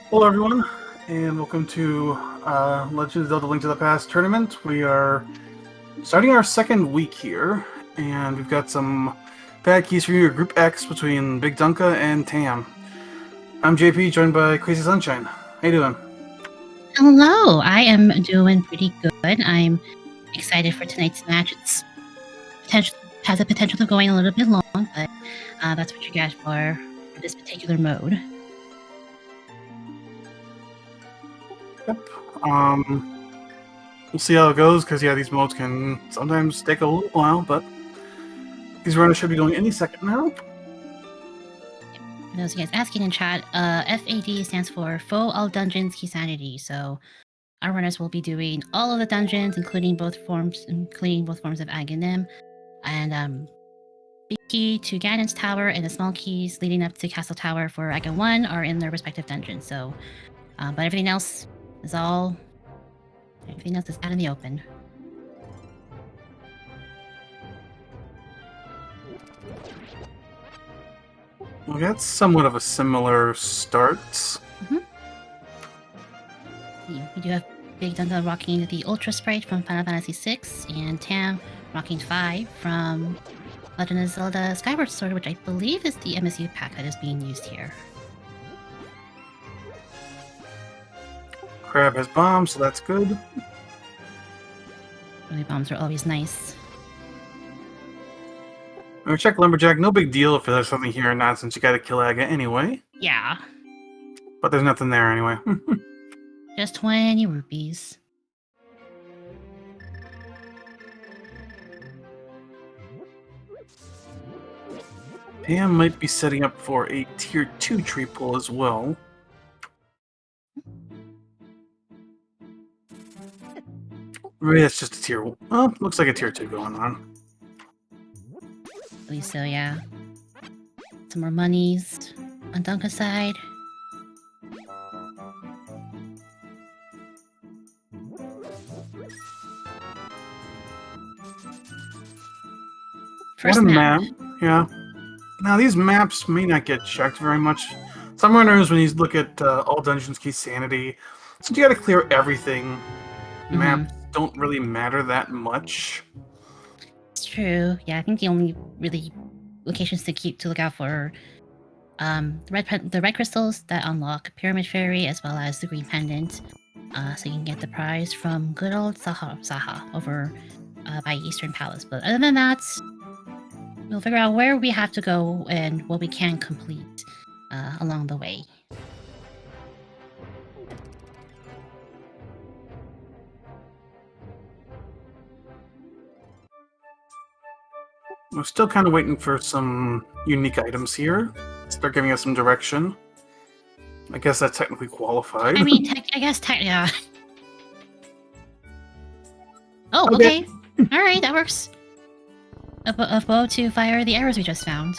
Hello, everyone, and welcome to Legend of Zelda: Link to the Past tournament. We are starting our second week here, and we've got some bad keys for you. Group X between BigDunka and Tam. I'm JP, joined by Crazy Sunshine. How you doing? Hello, I am doing pretty good. I'm excited for tonight's match. It's has the potential of going a little bit long, but that's what you get for this particular mode. Yep. We'll see how it goes, because yeah, these modes can sometimes take a little while, but these runners should be going any second now. For those of you guys asking in chat, FAD stands for Full All Dungeons Key Sanity. So our runners will be doing all of the dungeons, including both forms of Aghanim, and big key to Ganon's Tower and the small keys leading up to Castle Tower for Aga 1 are in their respective dungeons. So, but everything else is out in the open. Well, that's somewhat of a similar start. We do have BigDunka rocking the Ultra Sprite from Final Fantasy VI, and Tam rocking 5 from Legend of Zelda Skyward Sword, which I believe is the MSU pack that is being used here. Crab has bombs, so that's good. Really, bombs are always nice. Check Lumberjack, no big deal if there's something here or not, since you gotta kill Aga anyway. Yeah. But there's nothing there anyway. Just 20 rupees. Pam might be setting up for a tier 2 tree pull as well. Maybe that's just a tier 1. Oh, looks like a tier 2 going on. At least so, yeah. Some more monies on Dunka's side. First map. Yeah. Now, these maps may not get checked very much. Some runners, when you look at all dungeons key sanity, since you gotta clear everything, maps don't really matter that much. It's true. Yeah, I think the only really locations to look out for the red crystals that unlock Pyramid Fairy, as well as the green pendant, so you can get the prize from good old Saha over by Eastern Palace. But other than that, we'll figure out where we have to go and what we can complete along the way. We're still kind of waiting for some unique items here. Start giving us some direction. I guess that's technically qualified. I mean, yeah. Oh, okay. All right, that works. A bow to fire the arrows we just found.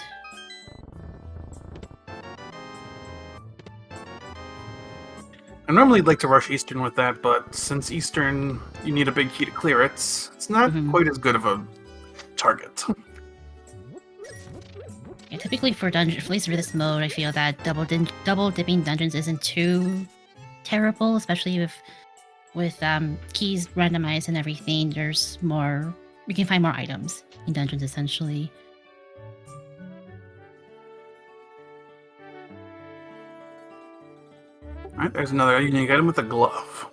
I normally like to rush Eastern with that, but since Eastern, you need a big key to clear it, it's not quite as good of a target. Yeah, typically for dungeon, at least for this mode, I feel that double dipping dungeons isn't too terrible, especially with keys randomized and everything. There's more, we can find more items in dungeons essentially. Alright, there's another unique item with a glove.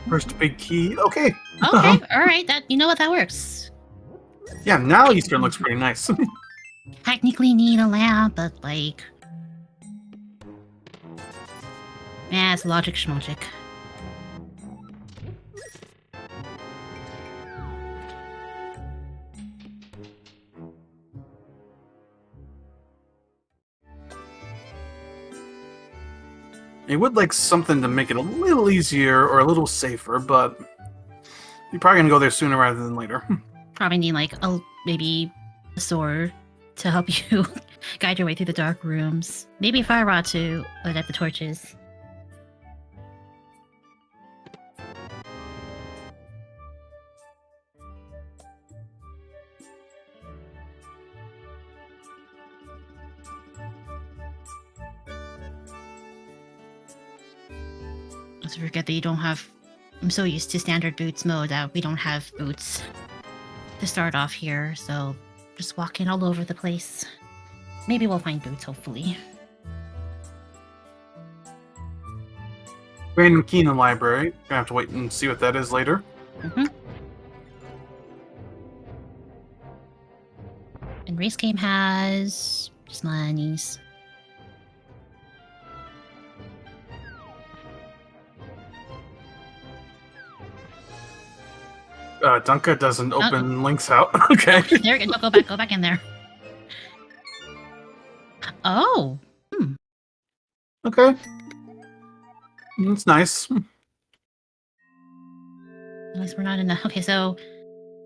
First big key. Okay. Okay, alright, that, you know what, that works. Yeah, now Eastern looks pretty nice. Technically need a lamp, but like... yeah, it's logic schmogic. You would like something to make it a little easier or a little safer, but you're probably gonna go there sooner rather than later. Probably need like maybe a sword to help you guide your way through the dark rooms. Maybe a fire rod to light up the torches. Also forget that you don't have... I'm so used to standard boots mode that we don't have boots to start off here, so just walking all over the place. Maybe we'll find boots, hopefully. Random key in the library. Gonna have to wait and see what that is later. Mm-hmm. And race game has just monies. Dunka doesn't open links out. Okay. There, go back in there. Oh. Okay. That's nice. At least we're not in the... Okay, so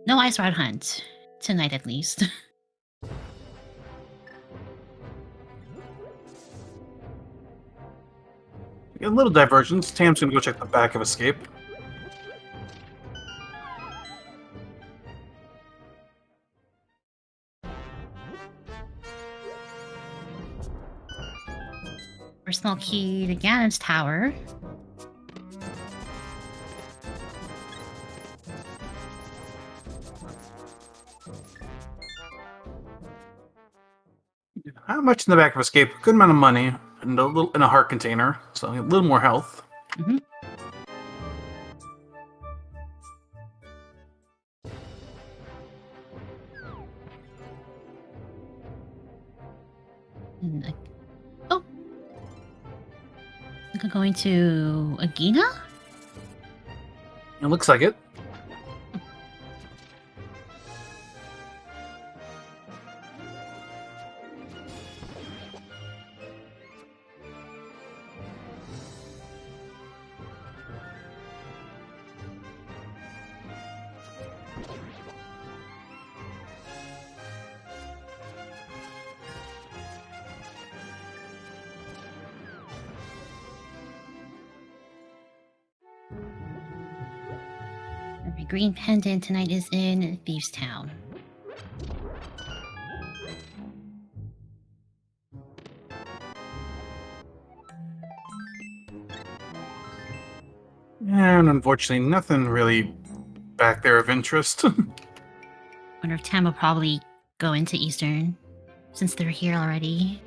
no ice rod hunt. Tonight, at least. A little divergence. Tam's gonna go check the back of Escape. Personal key to Ganon's tower. Not much in the back of Escape. Good amount of money and a heart container, so a little more health. Mm-hmm. And, oh, I think I'm going to Agina. It looks like it. My green pendant tonight is in Thieves Town. And unfortunately, nothing really back there of interest. Wonder if Tam will probably go into Eastern since they're here already.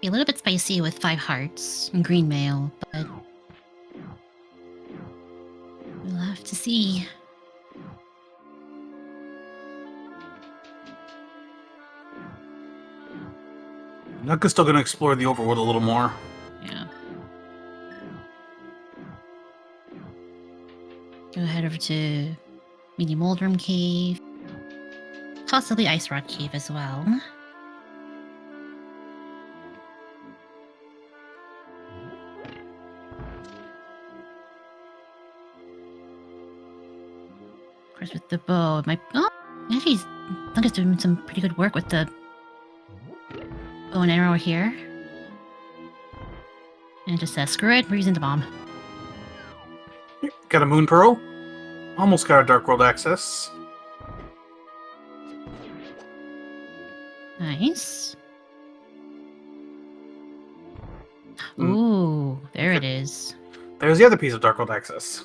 Be a little bit spicy with 5 hearts and green mail, but we'll have to see. Dunka's still going to explore the overworld a little more. Yeah. Go head over to Mini Moldrum Cave. Possibly Ice Rock Cave as well. Of course, with the bow, it might... Oh! Actually, Duncan's doing some pretty good work with the bow and arrow here. And it just says, screw it, we're using the bomb. Got a Moon Pearl. Almost got a Dark World access. Nice. Ooh, there it is. There's the other piece of Dark World access.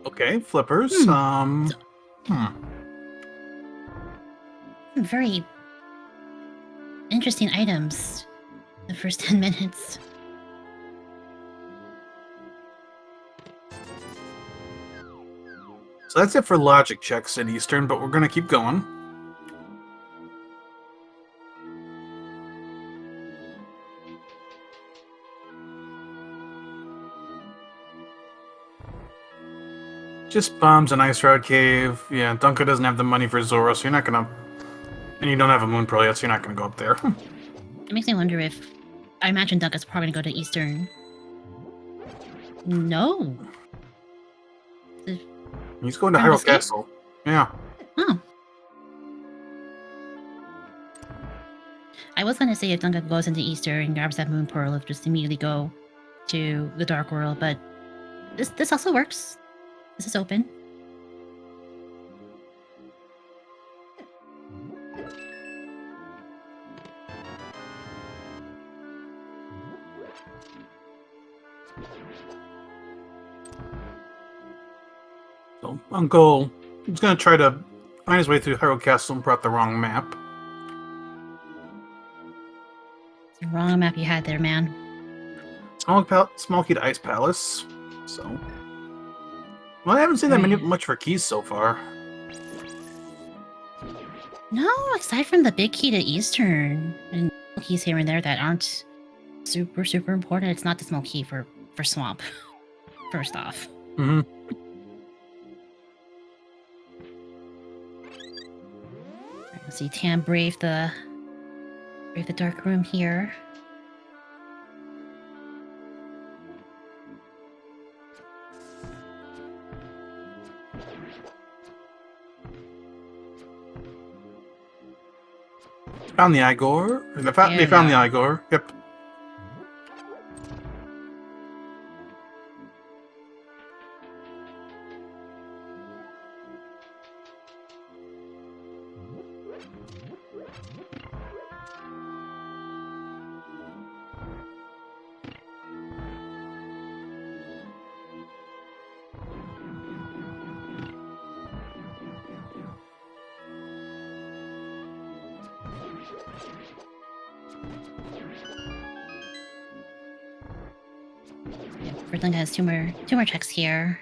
Okay, flippers. Very interesting items the first 10 minutes. So that's it for logic checks in Eastern, but we're going to keep going. Just bombs an ice rod cave. Yeah, Dunka doesn't have the money for Zoro, so you're not gonna. And you don't have a moon pearl yet, so you're not gonna go up there. It makes me wonder if I imagine Dunka's probably gonna go to Eastern. No. He's going to From the Hyrule state? Castle. Yeah. Oh. I was gonna say if Dunka goes into Easter and grabs that moon pearl, it'll just immediately go to the Dark World, but this also works. This is open. So Uncle is gonna try to find his way through Hyrule Castle and brought the wrong map. It's the wrong map you had there, man. Small key to Ice Palace. So, well, I haven't seen that much for keys so far. No, aside from the big key to Eastern and keys here and there that aren't super important, it's not the small key for Swamp. First off. Mm-hmm. Let's see, Tam brave the dark room here. Found the Igor. They found the Igor. Yep. Yeah, Verdunga has two more checks here.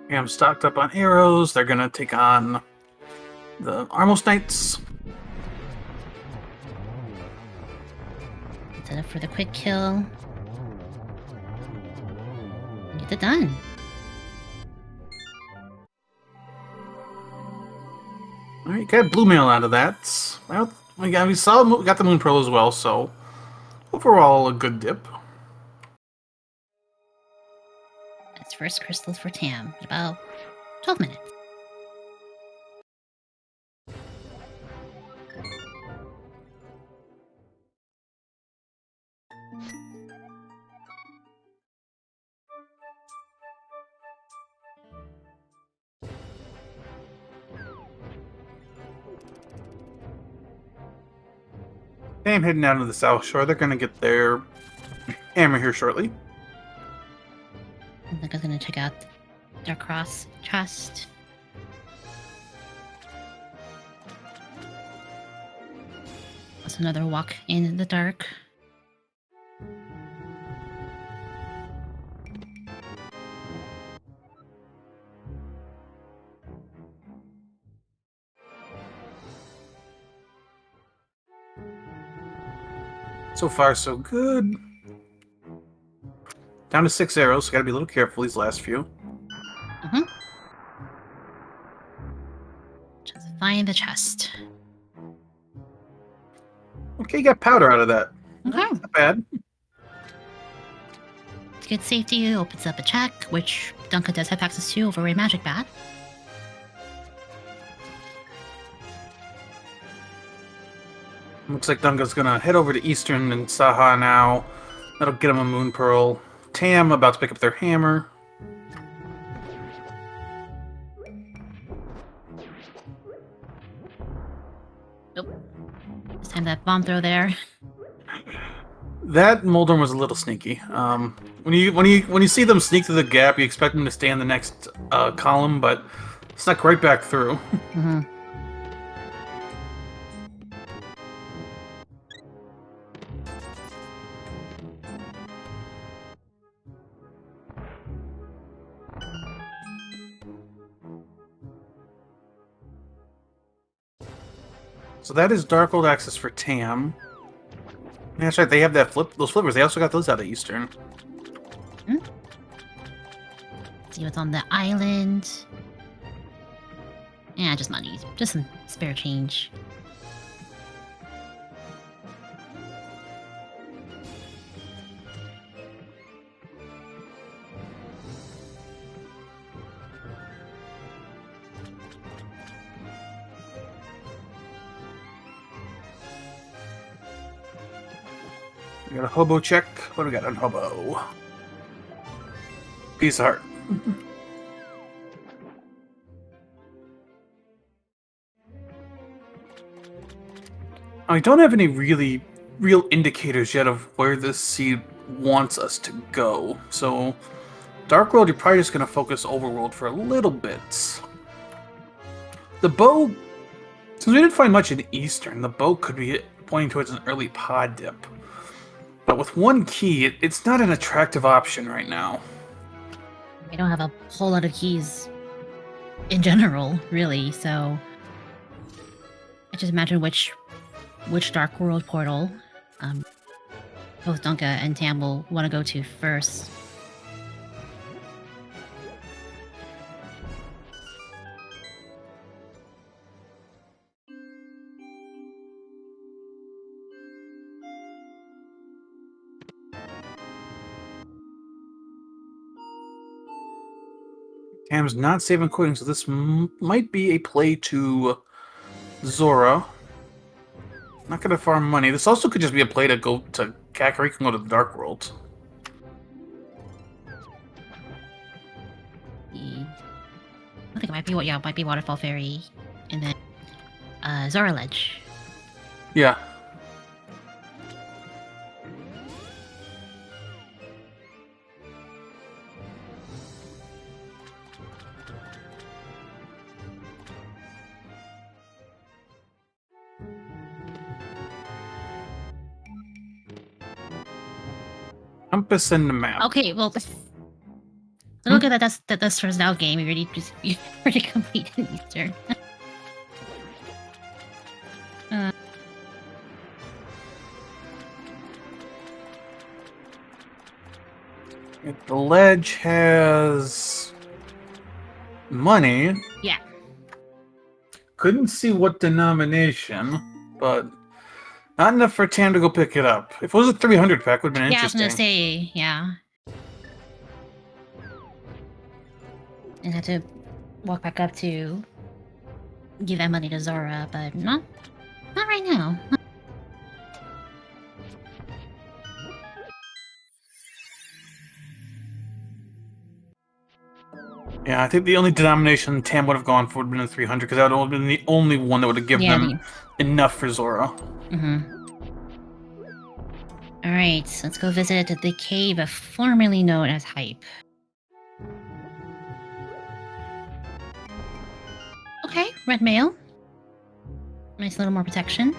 Yeah, I'm stocked up on arrows. They're gonna take on the Armos Knights. Set up for the quick kill. Get it done. All right, got blue mail out of that. Well, we got the moon pearl as well. So overall, a good dip. That's first crystals for Tam. About 12 minutes. I'm heading down to the South Shore. They're gonna get their hammer here shortly. I think I'm gonna check out Dark Cross chest. That's another walk in the dark. So far, so good. Down to 6 arrows, so gotta be a little careful these last few. Just find the chest. Okay, you got powder out of that. Okay. Not bad. To get safety, it opens up a check, which Dunka does have access to over a magic bat. Looks like Dunga's gonna head over to Eastern and Saha now. That'll get him a moon pearl. Tam about to pick up their hammer. Nope. This time that bomb throw there. That Moldorm was a little sneaky. When you see them sneak through the gap, you expect them to stay in the next column, but snuck right back through. Mm-hmm. So that is Dark World access for Tam. Yeah, that's right. They have those flippers. They also got those out of Eastern. See what's on the island. Yeah, just money. Just some spare change. We got a hobo check. What do we got on hobo? Piece of heart. I don't have any real indicators yet of where this seed wants us to go. So, Dark World, you're probably just going to focus Overworld for a little bit. The bow, since we didn't find much in Eastern, the bow could be pointing towards an early pod dip. But with one key, it's not an attractive option right now. I don't have a whole lot of keys in general, really, so I just imagine which Dark World portal both Dunka and Tam will want to go to first. Tam's not saving quitting, so this might be a play to Zora. Not gonna farm money. This also could just be a play to go to Kakariko and go to the Dark World. I think it might be might be Waterfall Fairy, and then Zora Ledge. Yeah. Compass and the map. Okay, well, look at that's first now game. You already completed Eastern. The ledge has money. Yeah. Couldn't see what denomination, but not enough for Tam to go pick it up. If it was a 300 pack, would have been interesting. Yeah, I was gonna say, yeah. And had to walk back up to give that money to Zora, but not right now. Yeah, I think the only denomination Tam would have gone for would have been a 300, because that would have been the only one that would have given them enough for Zora. Alright, let's go visit the cave formerly known as Hype. Okay, red mail. Nice little more protection.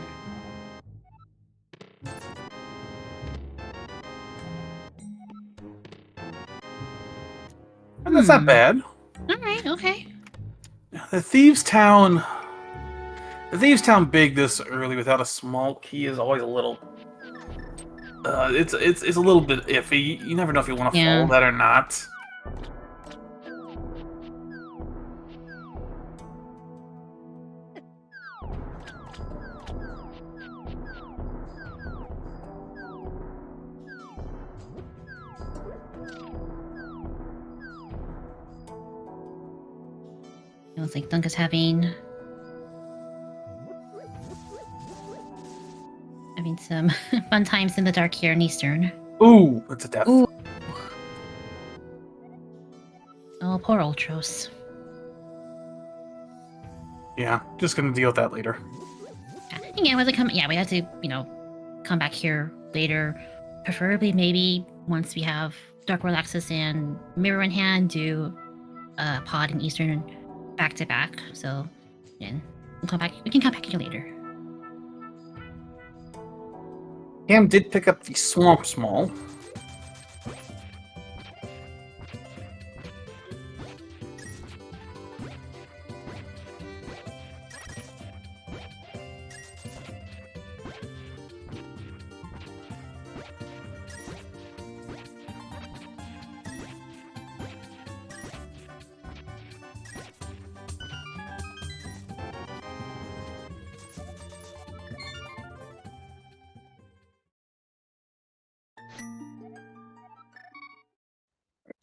And that's not bad. Alright, okay. The Thieves' Town big this early without a small key is always a little... it's a little bit iffy. You never know if you want to follow that or not. It looks like Dunka's having some fun times in the dark here in Eastern. Ooh, that's a death. Ooh. Oh, poor Ultros. Yeah, just gonna deal with that later. Yeah, we have to, come back here later. Preferably maybe once we have Dark World access and Mirror in hand, do Pod and Eastern back to back. So again, we can come back here later. Cam did pick up the Swamp Small.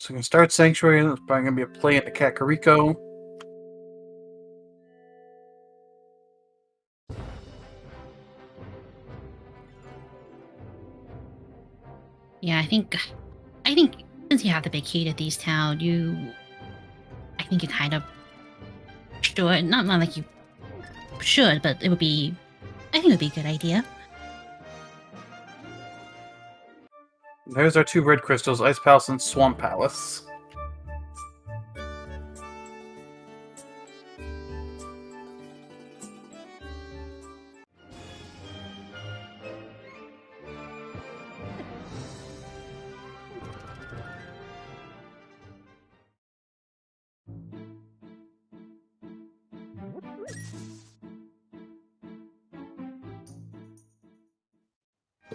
So we can start Sanctuary. It's probably going to be a play into Kakariko. Yeah, I think since you have the big key to Thieves Town, I think you kind of should, not like you should, but I think it would be a good idea. There's our 2 red crystals, Ice Palace and Swamp Palace.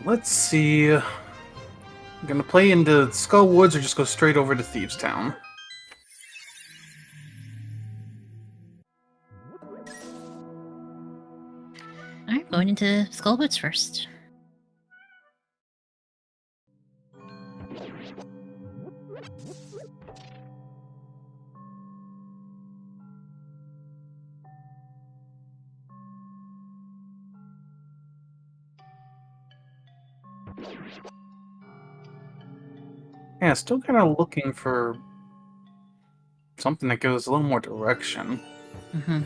Let's see. I'm gonna play into Skull Woods or just go straight over to Thieves Town. Alright, going into Skullwoods first. Yeah, still kind of looking for something that gives us a little more direction. Mm-hmm.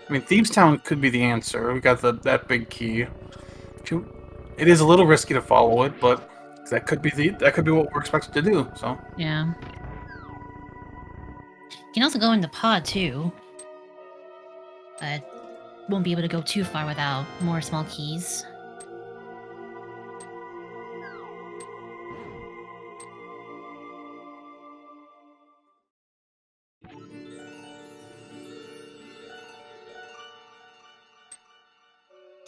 I mean, Thieves Town could be the answer. We got that big key. It is a little risky to follow it, but that could be what we're expected to do. So Yeah. You can also go in the pod too, but won't be able to go too far without more small keys.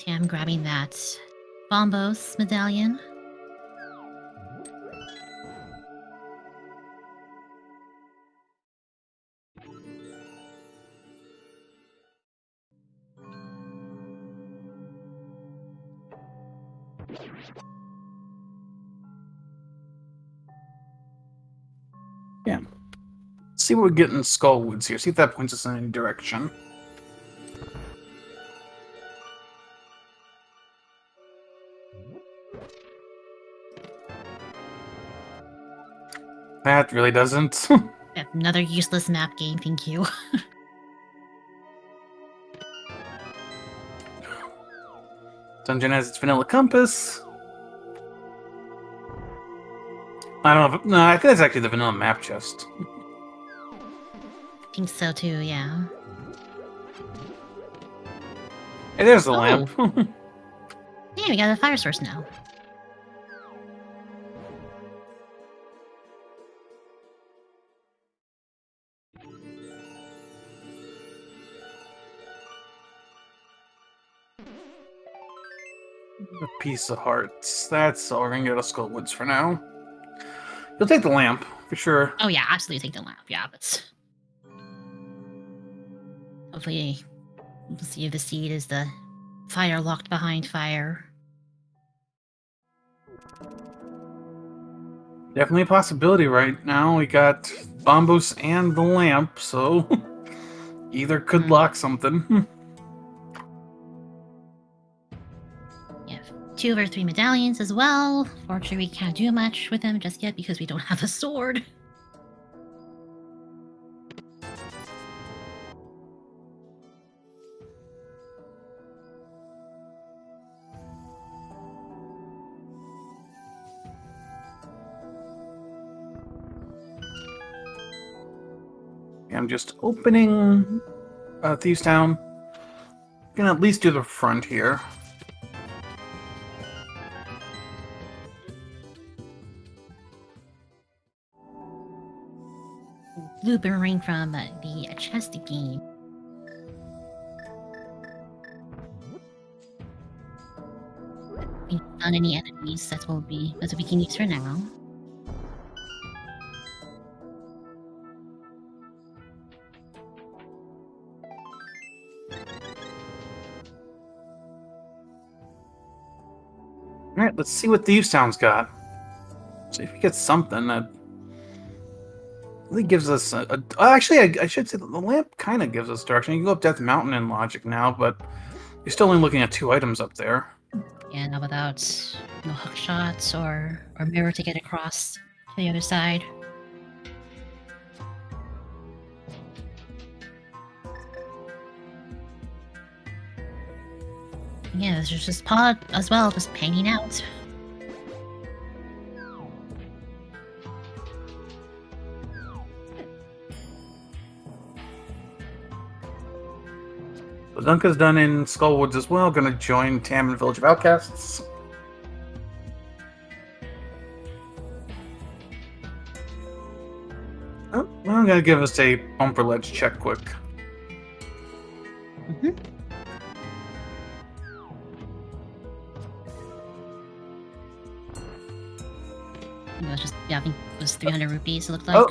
Okay, I'm grabbing that Bombos medallion. yeah, let's see what we get in Skull Woods here. See if that points us in any direction. That really doesn't. Another useless map game, thank you. Dungeon has its vanilla compass. I don't know. No, I think that's actually the vanilla map chest. Think so too, yeah. Hey, there's the Oh. lamp. Yeah, we got a fire source now. A piece of hearts. That's all we're gonna get out of Skull Woods for now. You'll take the lamp, for sure. Oh yeah, absolutely take the lamp. Yeah, but hopefully we'll see if the seed is the fire locked behind fire. Definitely a possibility right now. We got Bombos and the lamp, so either could lock something. Yeah, 2 of our 3 medallions as well. Fortunately, we can't do much with them just yet because we don't have a sword. I'm just opening Thieves Town. Gonna at least do the front here. Blue boomerang from the chest game. We haven't found any enemies. That's what we can use for now. Alright, let's see what Thieves Town's got. See if we get something that really gives us actually, I should say the lamp kind of gives us direction. You can go up Death Mountain in logic now, but you're still only looking at 2 items up there. Yeah, not without no hook shots or mirror to get across to the other side. Yeah, there's just Pod as well, just hanging out. So Dunka's done in Skullwoods as well. Going to join Tam in Village of Outcasts. Oh, I'm going to give us a bumper ledge check quick. Mm-hmm. It was just, yeah, I think it was 300 rupees, it looked like. Oh,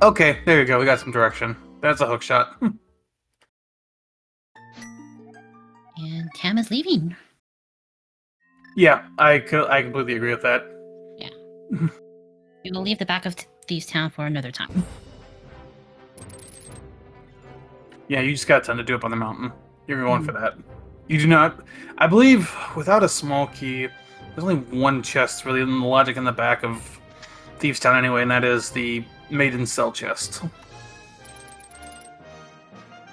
okay, there you go. We got some direction. That's a hook shot. And Tam is leaving. Yeah, I completely agree with that. Yeah. We will leave the back of Thieves Town for another time. Yeah, you just got a ton to do up on the mountain. You're going for that. You do not... I believe without a small key, there's only one chest really in the logic in the back of Thieves Town anyway, and that is the Maiden Cell chest.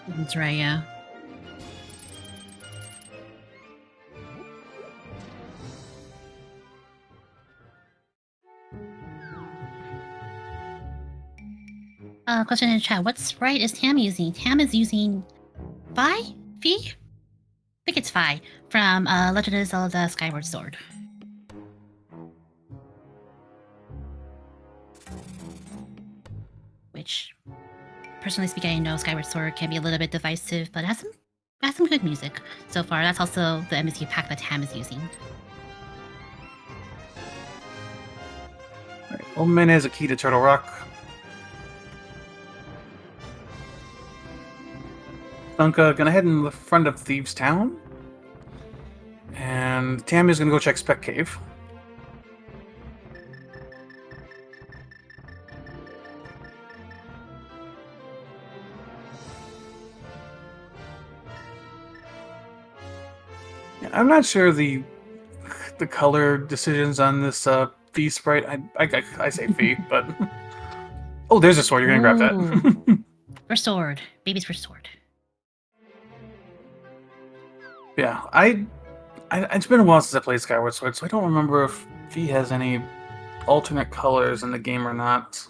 That's right, yeah. Question in the chat. What sprite is Tam using? Tam is using Fi? Fi? I think it's Fi from Legend of Zelda Skyward Sword. Which, personally speaking, I know Skyward Sword can be a little bit divisive, but it has some good music so far. That's also the MSU pack that Tam is using. Alright, Old Man has a key to Turtle Rock. Dunka gonna head in the front of Thieves Town. And Tam is gonna go check Spec Cave. I'm not sure the color decisions on this Fee sprite. I say Fee, but oh, there's a sword. You're gonna grab that. First sword, baby's first sword. Yeah, it's been a while since I played Skyward Sword, so I don't remember if Fee has any alternate colors in the game or not.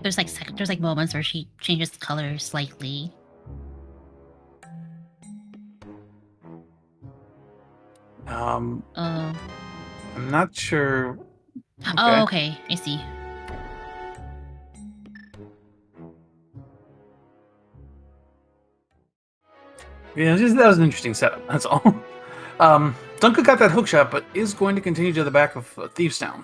There's like moments where she changes color slightly. I'm not sure. Okay. Oh, okay. I see. Yeah, that was an interesting setup. That's all. Dunka got that hook shot, but is going to continue to the back of Thieves Town.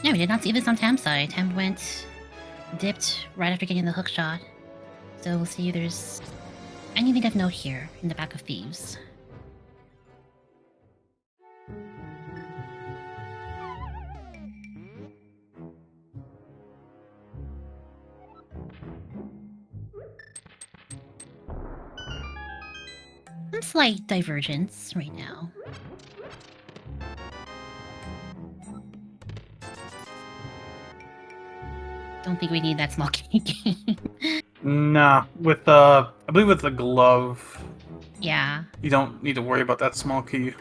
Yeah, we did not see this on Tam's side. Tam dipped right after getting the hook shot. So we'll see if there's anything of note here in the back of Thieves. Some slight divergence right now. Don't think we need that small key. Nah, with I believe with the glove. Yeah. You don't need to worry about that small key.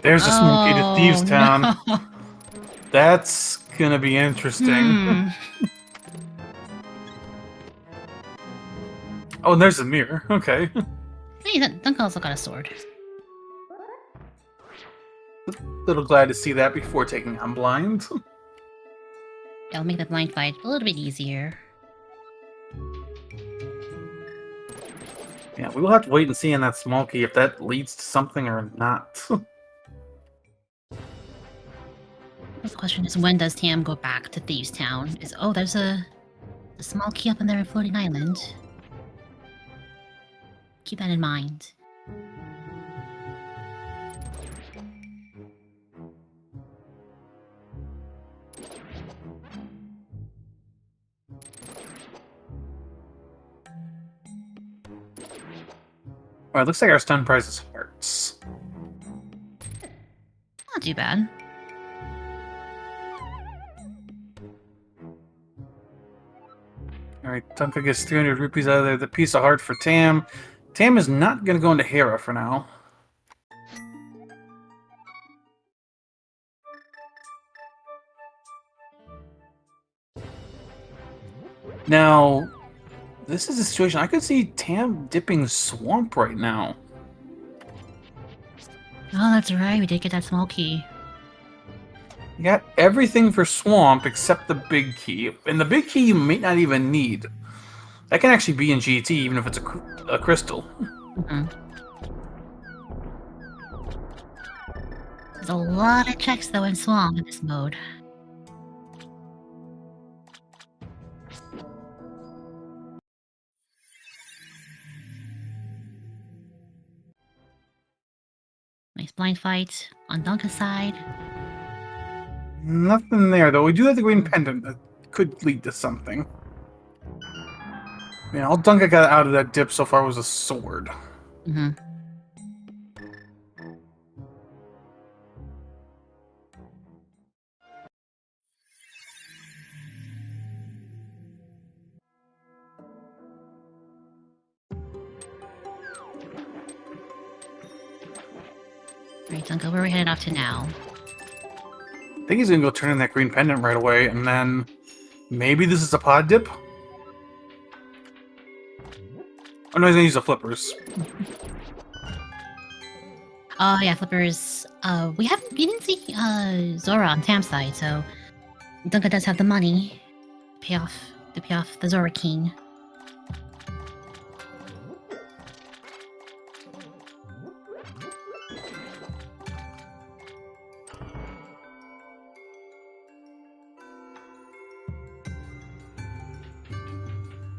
There's a small key to Thieves Town. No. That's gonna be interesting. Oh, and there's a mirror. Okay. Hey, Dunka also got a sword. A little glad to see that before taking on blind. It'll make the blind fight a little bit easier. Yeah, we will have to wait and see on that small key if that leads to something or not. The question is, when does Tam go back to Thieves Town? There's a small key up in there in Floating Island. Keep that in mind. Alright, looks like our stun prize is hearts. Not too bad. Alright, Dunka gets 300 rupees out of there. The piece of heart for Tam. Tam is not going to go into Hera for now. Now, this is a situation I could see Tam dipping Swamp right now. Oh, that's right. We did get that small key. You got everything for Swamp except the big key. And the big key you may not even need. That can actually be in GT, even if it's a crystal. Mm-hmm. There's a lot of checks, though, in Swamp in this mode. Nice blind fight on Dunka's side. Nothing there, though. We do have the green pendant that could lead to something. Yeah, all Dunka got out of that dip so far was a sword. Mm-hmm. Alright, Dunka, where are we headed off to now? I think he's gonna go turn in that green pendant right away, and then maybe this is a pod dip? Oh no, he's gonna use the flippers. Oh yeah, flippers. We didn't see Zora on Tam's side, so Dunka does have the money to pay off the Zora King.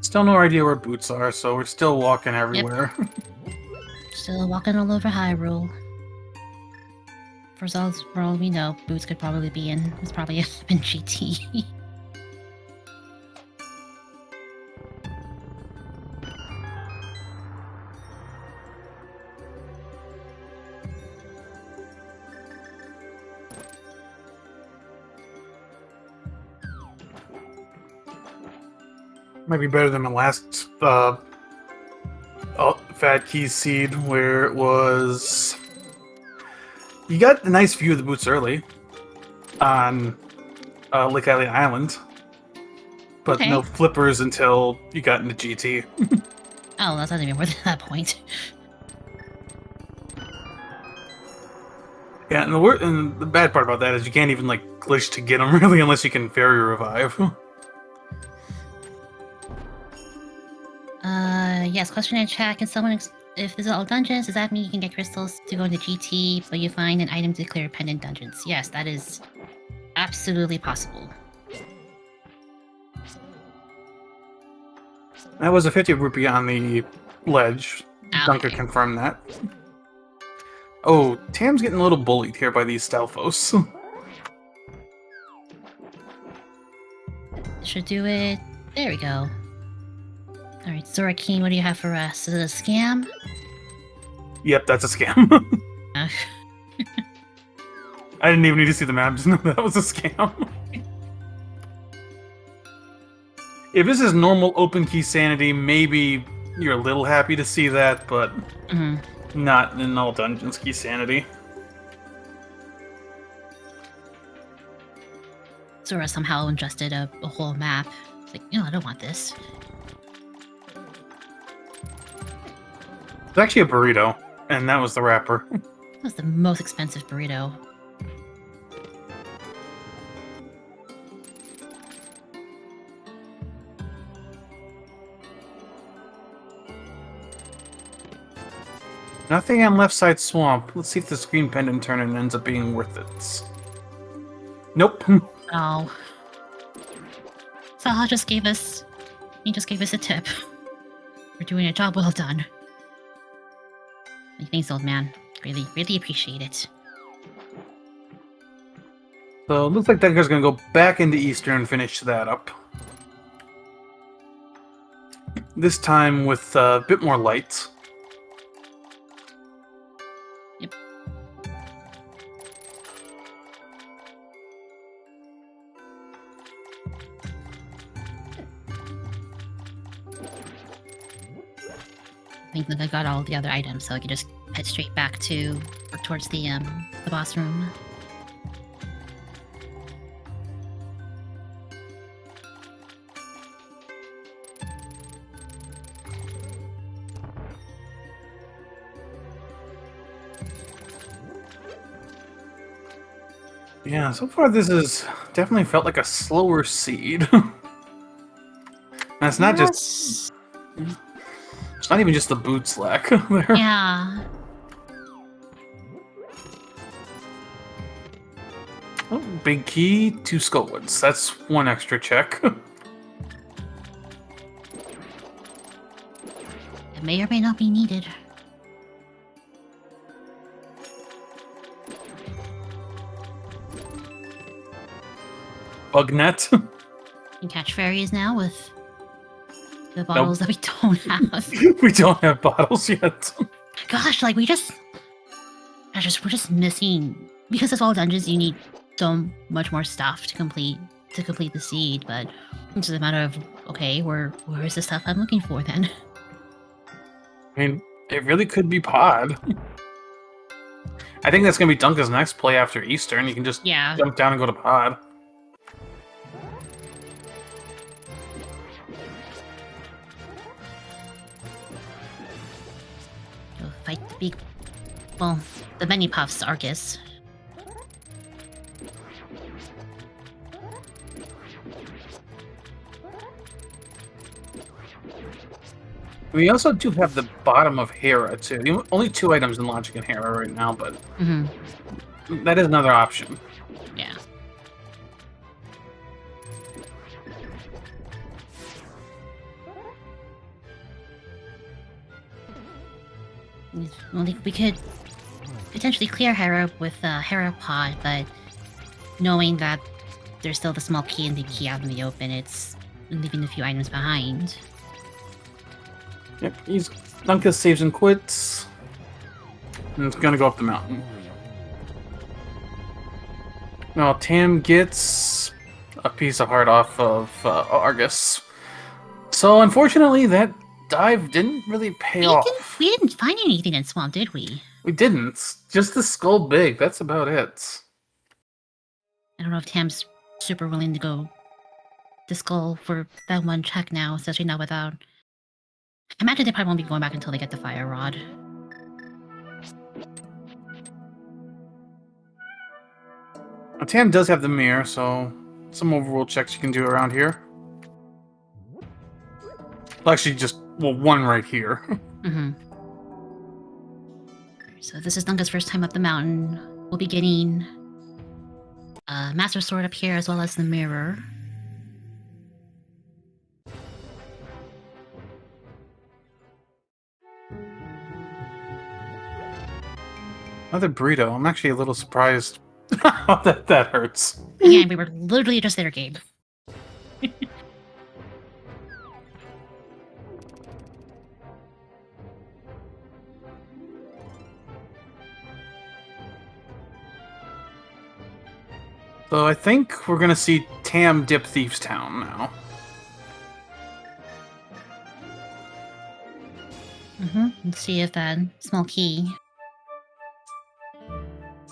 Still no idea where boots are, so we're still walking everywhere. Still walking all over Hyrule. For all we know, Boots could probably be in. It's probably in GT. Might be better than the last Fat Key Seed, where it was... You got a nice view of the boots early on Lake Island, but Okay. no flippers until you got into GT. Oh, that's not even worth that point. Yeah, and the bad part about that is you can't even like glitch to get them really unless you can fairy revive. Yes, question in chat. Can someone, if this is all dungeons, does that mean you can get crystals to go into GT, but you find an item to clear pendant dungeons? Yes, that is absolutely possible. That was a 50 rupee on the ledge. Dunka Okay. confirmed that. Oh, Tam's getting a little bullied here by these Stalfos. Should do it. There we go. Alright, Zora King, what do you have for us? Is it a scam? Yep, that's a scam. Uh, I didn't even need to see the map, just know that was a scam. If this is normal open key sanity, maybe you're a little happy to see that, but not in all dungeons key sanity. Zora somehow ingested a whole map. It's like, I don't want this. It's actually a burrito, and that was the wrapper. That was the most expensive burrito. Nothing on left side swamp. Let's see if this green pendant turn-in ends up being worth it. Nope. Oh. Saha just gave us... He just gave us a tip. We're doing a job well done. Thanks, old man. Really, really appreciate it. So it looks like Dunka's gonna go back into Eastern and finish that up. This time with a bit more lights. Yep. I think that I got all the other items, so I can just head straight back to or towards the boss room. Yeah, so far this has definitely felt like a slower seed. And it's not just... It's not even just the boot slack there. Yeah. Oh, big key, 2 Skullwoods. That's 1 extra check. It may or may not be needed. Bug net. You can catch fairies now with the bottles that we don't have. We don't have bottles yet. Gosh, like we're just missing, because it's all dungeons. You need so much more stuff to complete the seed, but it's just a matter of, okay, where is the stuff I'm looking for then? I mean, it really could be Pod. I think that's gonna be Dunka's next play after Eastern. You can just jump down and go to Pod. Go fight the big, well, the many puffs, Argus. We also do have the bottom of Hera, too. The only 2 items in Logic and Hera right now, but that is another option. Yeah. Well, we could potentially clear Hera with Hera Pod, but knowing that there's still the small key and the key out in the open, it's leaving a few items behind. Yep, Dunka saves and quits. And it's gonna go up the mountain. Now, Tam gets a piece of heart off of Argus. So, unfortunately, that dive didn't really pay off. We didn't find anything in Swamp, did we? We didn't. Just the skull big. That's about it. I don't know if Tam's super willing to go the skull for that 1 check now, especially not without... I imagine they probably won't be going back until they get the fire rod. Tam does have the mirror, so some overrule checks you can do around here. Well, actually, just 1 right here. So this is Dunka's first time up the mountain. We'll be getting Master Sword up here as well as the mirror. Another burrito. I'm actually a little surprised that hurts. Again, we were literally just there, Gabe. So I think we're gonna see Tam dip Thieves Town now. Let's see if that small key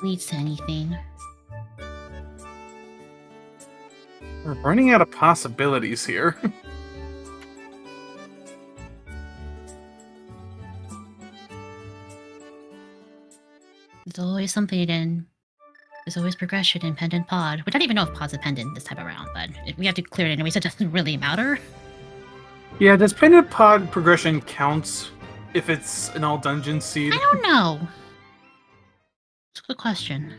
leads to anything. We're running out of possibilities here. There's always something in... There's always progression in Pendant Pod. We don't even know if Pod's a pendant this time around, but we have to clear it anyway, so it doesn't really matter. Yeah, does Pendant Pod progression count if it's an all-dungeon seed? I don't know. It's a good question.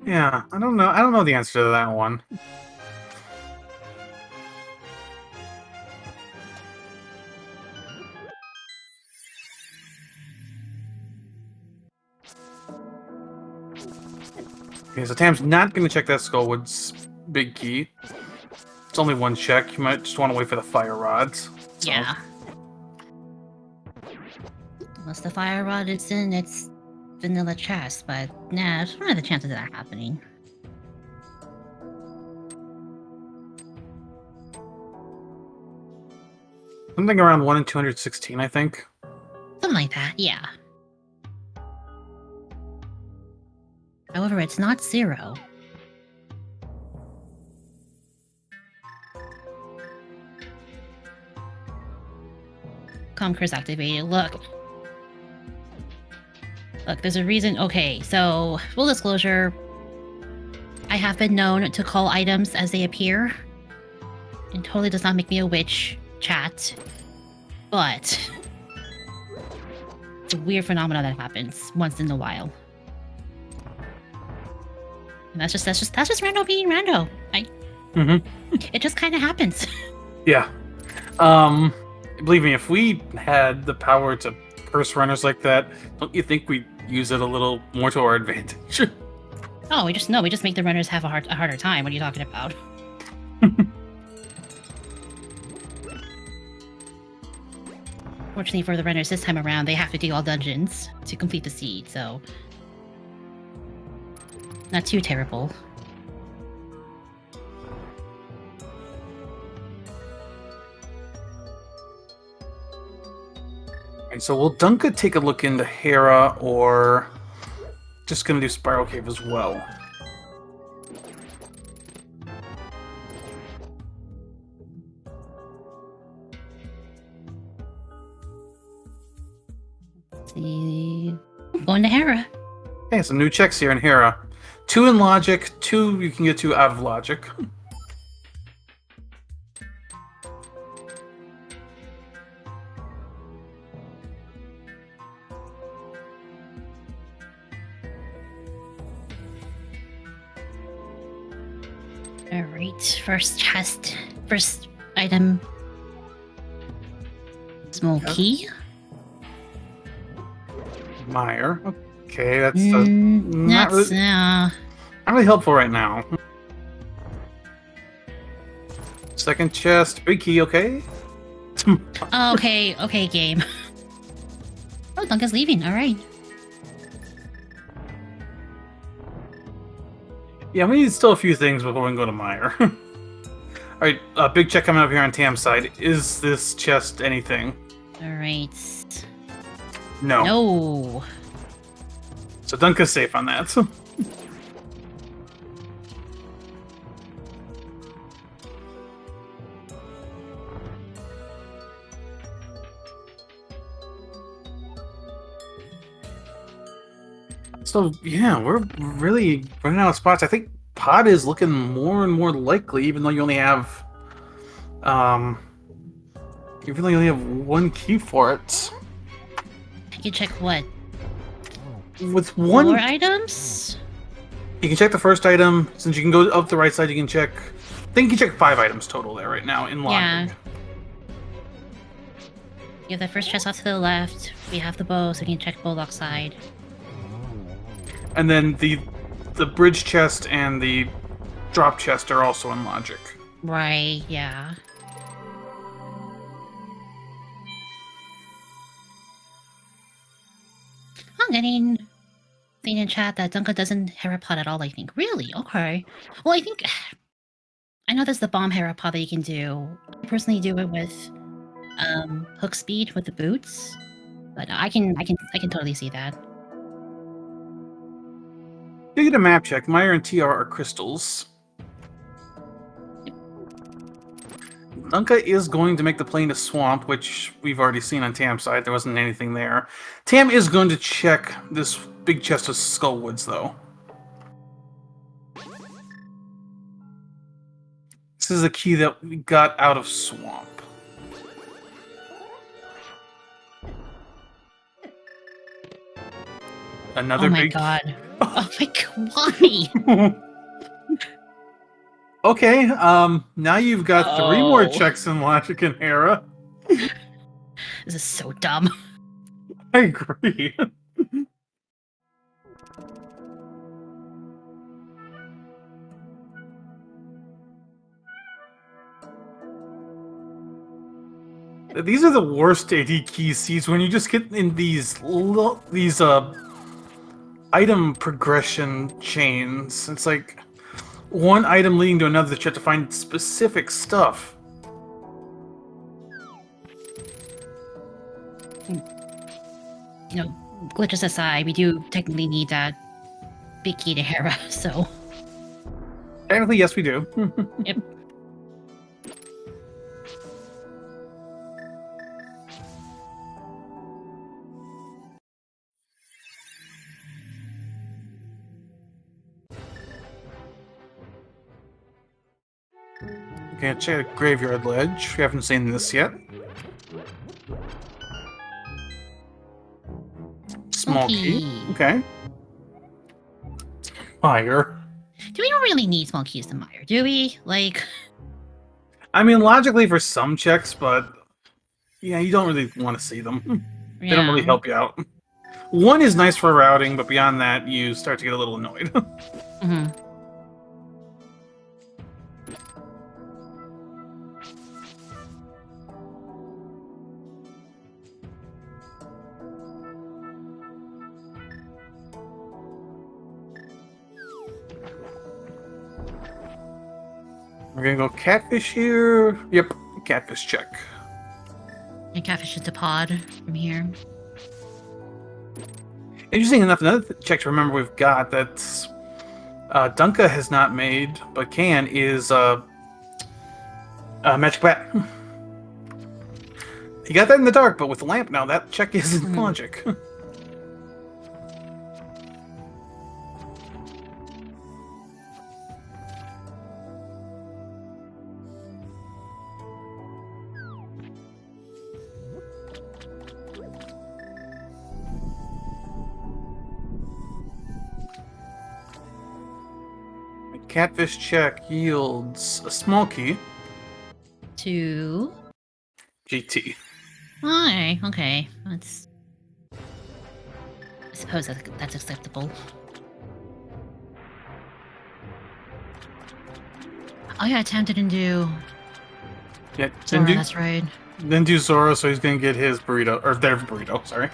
Yeah, I don't know. I don't know the answer to that one. Okay, so Tam's not going to check that Skullwood's big key. It's only one check. You might just want to wait for the fire rods. So. Yeah. Unless the fire rod is in its vanilla chest, but nah, what are the chances of that happening? Something around 1 in 216, I think. Something like that, yeah. However, it's not 0. Conquer's activated. Look, there's a reason. Okay, so full disclosure, I have been known to call items as they appear. It totally does not make me a witch, chat. But it's a weird phenomenon that happens once in a while. And that's just rando being rando. It just kind of happens. Yeah. Believe me, if we had the power to curse runners like that, don't you think we'd use it a little more to our advantage? Oh, we just make the runners have a harder time. What are you talking about? Fortunately for the runners this time around, they have to do all dungeons to complete the seed, so not too terrible. And so will Dunka take a look into Hera, or just gonna do Spiral Cave as well? Let's see, going to Hera. Okay, some new checks here in Hera. 2 in logic, 2 you can get 2 out of logic. Alright, first item. Small key. Meyer. Okay, that's Not really helpful right now. Second chest, big key, okay? okay, game. Oh, Dunka's leaving, alright. Yeah, we need still a few things before we can go to Meyer. Alright, big check coming up here on Tam's side. Is this chest anything? Alright. No. No. So Dunka's safe on that. So, yeah, we're really running out of spots. I think Pod is looking more and more likely, even though you only have... you really only have 1 key for it. You can check what? With 1... 4 items? You can check the first item. Since you can go up the right side, you can check... I think you can check 5 items total there right now in logic. Yeah. You have the first chest off to the left. We have the bow, so we can check Bullock side. And then the bridge chest and the drop chest are also in logic. Right, yeah. I'm getting thing in chat that Dunka doesn't Herapod at all, I think. Really? Okay. Well, I think... I know there's the bomb Herapod that you can do. I personally do it with hook speed with the boots. But I can totally see that. You get a map check. Meyer and TR are crystals. Dunka is going to make the plane to Swamp, which we've already seen on Tam's side. There wasn't anything there. Tam is going to check this big chest of Skullwoods, though. This is a key that we got out of Swamp. Another oh my big... god. Oh my god, why? Okay, now you've got 3 more checks in Logic and Hera. This is so dumb. I agree. These are the worst AD key seeds when you just get in these item progression chains. It's like one item leading to another that you have to find specific stuff. You know, glitches aside, we do technically need that big key to Hera, so... Technically, yes, we do. Yep. Okay, check Graveyard Ledge. We haven't seen this yet. Small key. Okay. Fire. Do we don't really need small keys to Mire, do we? Like... I mean, logically for some checks, but... Yeah, you don't really want to see them. They don't really help you out. One is nice for routing, but beyond that, you start to get a little annoyed. Mm-hmm. We're gonna go catfish here. Yep, catfish check. And catfish into pod from here. Interesting enough, another check to remember we've got that Dunka has not made, but can, is Magic Bat. You got that in the dark, but with the lamp now, that check isn't logic. Catfish check yields a small key. To... GT. Okay. That's... I suppose that's acceptable. Oh yeah, Tam didn't do... Yeah, Zora, that's right. Then do Zora, so he's gonna get his burrito, or their burrito, sorry.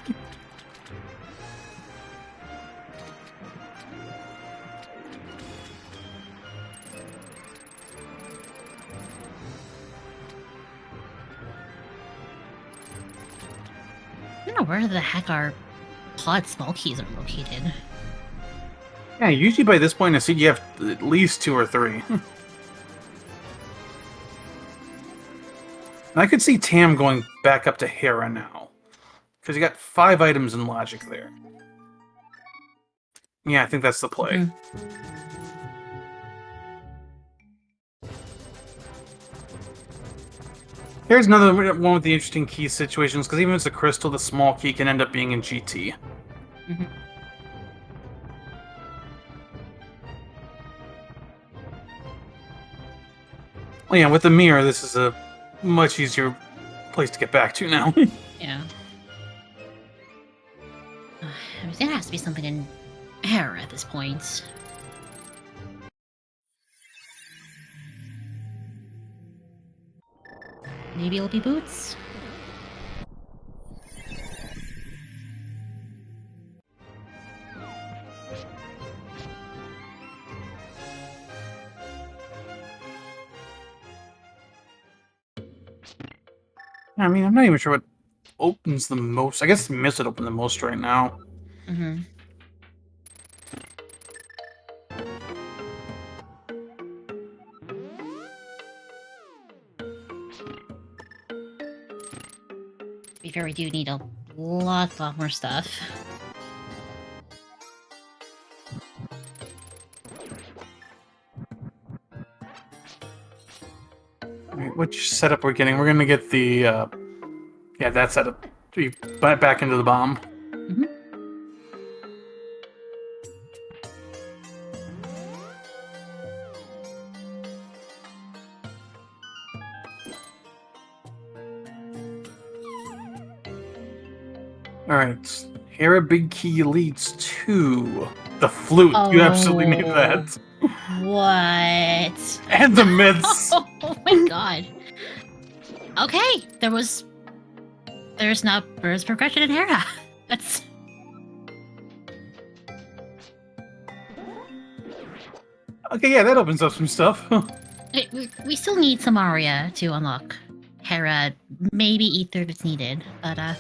I don't know where the heck our pod small keys are located. Yeah, usually by this point in a seed you have at least 2 or 3. And I could see Tam going back up to Hera now. Because you got 5 items in logic there. Yeah, I think that's the play. Here's another one with the interesting key situations, because even if it's a crystal, the small key can end up being in GT. Well, yeah, with the mirror, this is a much easier place to get back to now. Yeah. There has to be something in Hera at this point. Maybe it'll be boots? I mean, I'm not even sure what opens the most. I guess Miss would open the most right now. We very do need a lot more stuff. Wait, which setup we're getting? We're gonna get the, yeah, that setup. Back into the bomb. Alright. Hera Big Key leads to the flute. You absolutely need that. What? And the myths. Oh my god. Okay, there's progression in Hera. That's Okay, yeah, that opens up some stuff. we still need some Aria to unlock Hera, maybe Ether if it's needed, but I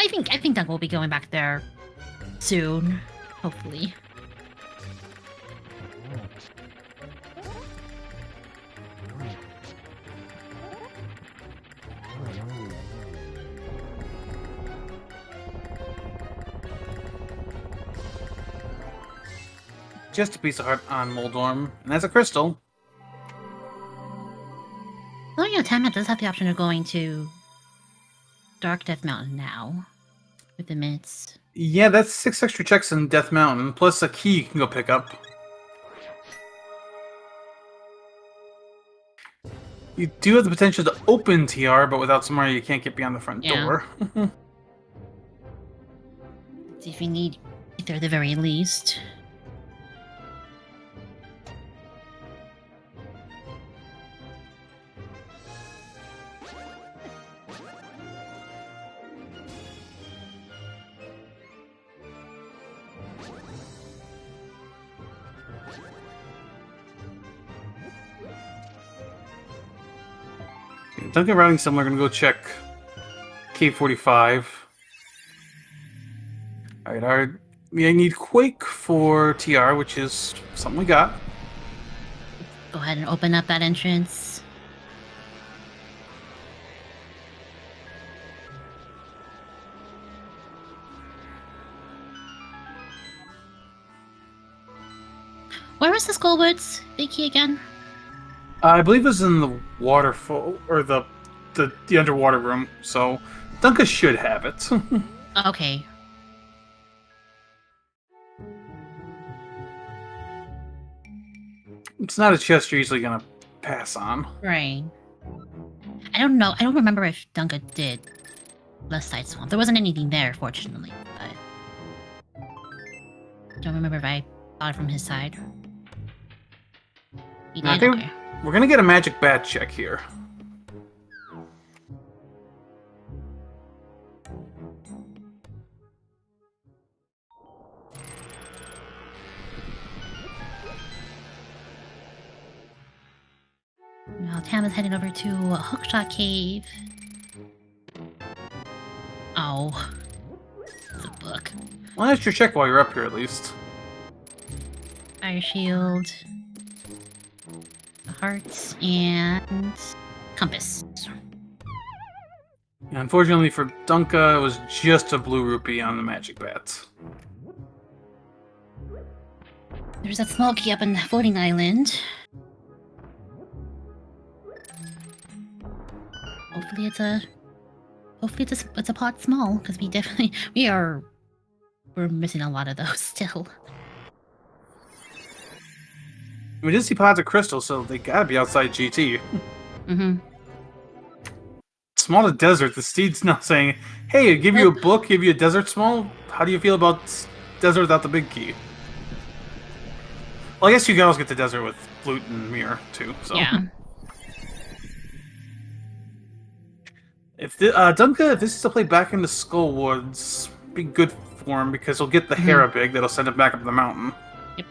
think Dunka will be going back there soon, hopefully. Just a piece of heart on Moldorm, and that's a crystal. Oh, yeah, Tamna does have the option of going to Dark Death Mountain now with the minutes. Yeah, that's 6 extra checks in Death Mountain, plus a key you can go pick up. You do have the potential to open TR, but without Samara you can't get beyond the front door. See if you need Ether at the very least. Duncan Routing Similar gonna go check K45. Alright, we need Quake for TR, which is something we got. Go ahead and open up that entrance. Where was the Skullwoods big key again? I believe it was in the waterfall, or the underwater room, so Duncan should have it. Okay. It's not a chest you're easily gonna pass on. Right. I don't know. I don't remember if Dunka did Left Side Swamp. There wasn't anything there, fortunately, but I don't remember if I got it from his side. He did? Okay. We're gonna get a magic bat check here. Now Tam is headed over to Hookshot Cave. Oh. It's a book. Well, that's your check while you're up here, at least. Fire Shield. The Hearts and Compass. Yeah, unfortunately for Dunka, it was just a blue rupee on the magic bats. There's that small key up in the floating island. Hopefully it's a pot small, because we're missing a lot of those still. We did see pods of crystal, so they gotta be outside GT. Mm-hmm. Small to desert, the steed's now saying, hey, give you a book, give you a desert small? How do you feel about desert without the big key? Well, I guess you girls get the desert with flute and mirror, too. So. Yeah. If Dunka, if this is to play back into Skullwoods, be good for him because he'll get the Hera big that'll send him back up the mountain. Yep.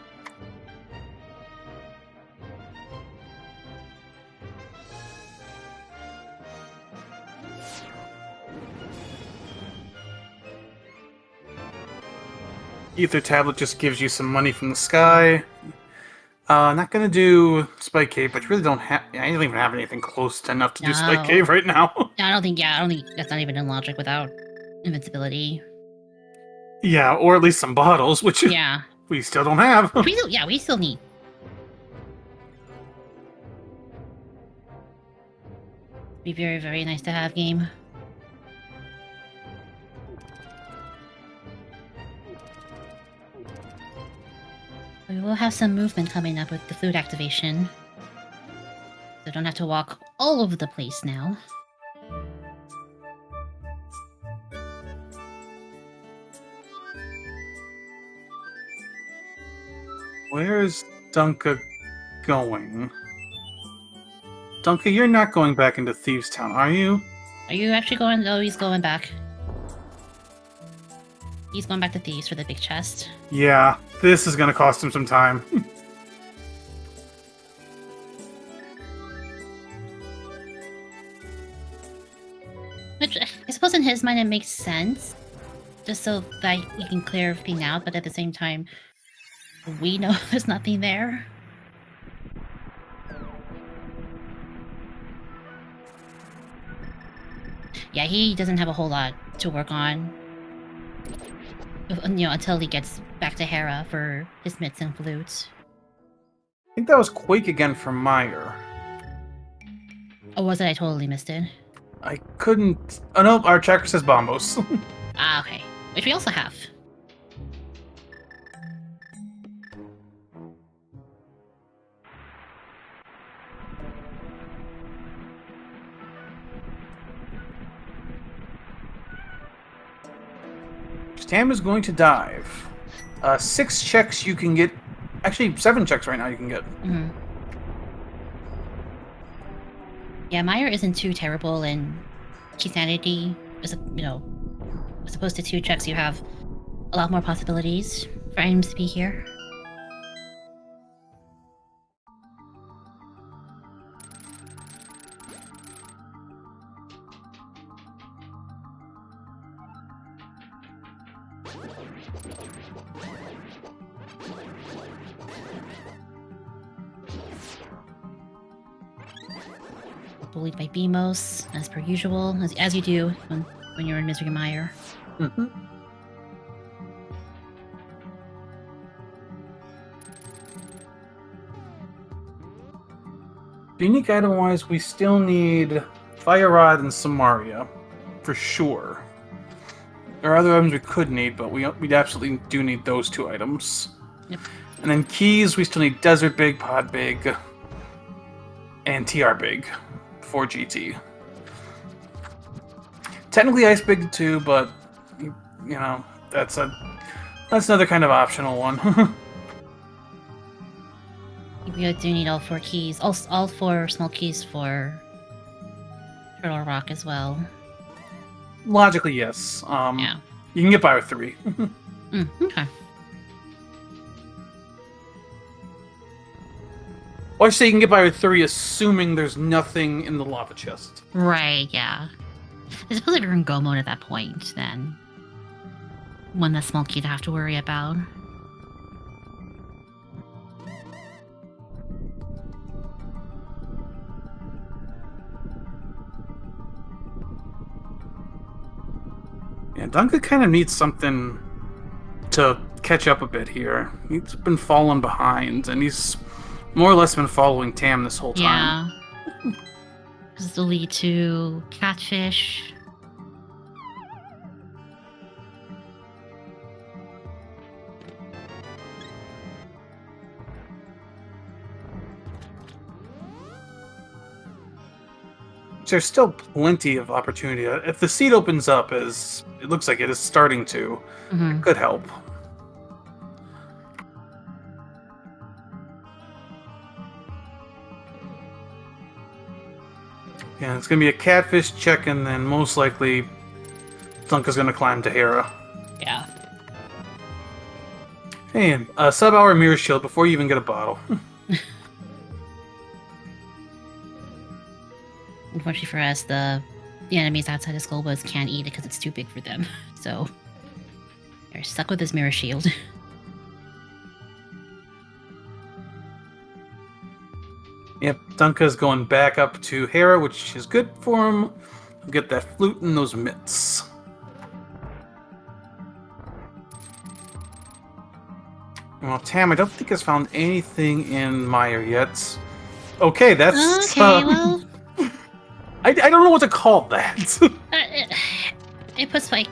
Ether Tablet just gives you some money from the sky. Not gonna do Spike Cave, but you really don't have. I don't even have anything close to enough to do Spike Cave right now. I don't think that's not even in logic without invincibility. Yeah, or at least some bottles, which we still don't have. We still need. Be very, very nice to have game. We will have some movement coming up with the flute activation. So don't have to walk all over the place now. Where's Dunka going? Dunka, you're not going back into Thieves Town, are you? Are you actually going? Oh, he's going back. He's going back to Thieves for the big chest. Yeah, this is gonna cost him some time. Which I suppose in his mind it makes sense. Just so that he can clear everything out, but at the same time, we know there's nothing there. Yeah, he doesn't have a whole lot to work on. Until he gets back to Hera for his mitts and flutes. I think that was Quake again for Meyer. Oh, was it? I totally missed it. I couldn't... Oh no, our tracker says Bombos. Ah, okay. Which we also have. Tam is going to dive. 6 checks you can get... Actually, 7 checks right now you can get. Mm-hmm. Yeah, Meyer isn't too terrible in key sanity. As opposed to 2 checks, you have a lot more possibilities for items to be here. Bullied by Beamos, as per usual, as you do when you're in Misery Mire. Mm-hmm. Unique item-wise, we still need Fire Rod and Samaria, for sure. There are other items we could need, but we absolutely do need those 2 items. Yep. And then keys, we still need Desert Big, Pod Big, and TR Big for GT. Technically Ice Big too, but that's another kind of optional one. We do need all 4 keys, all 4 small keys for Turtle Rock as well. Logically, yes. Yeah. You can get by with 3. Okay. Or say you can get by with 3, assuming there's nothing in the lava chest. Right, yeah. I suppose if you're in go mode at that point, then one less small key to have to worry about. Yeah, Duncan kind of needs something to catch up a bit here. He's been falling behind, and he's more or less been following Tam this whole time. Yeah. This will lead to catfish. There's still plenty of opportunity. If the seat opens up, as it looks like it is starting to, it could help. Yeah, it's going to be a catfish check, and then most likely Dunka's going to climb to Hera. Yeah. Hey, a sub-hour mirror shield before you even get a bottle. Unfortunately for us, the enemies outside the Skullbuds can't eat it because it's too big for them. So they're stuck with this mirror shield. Yep, Dunka's going back up to Hera, which is good for him. He'll get that flute and those mitts. Well, Tam, I don't think has found anything in Meyer yet. Okay, that's... Okay, well... I don't know what to call that. It puts my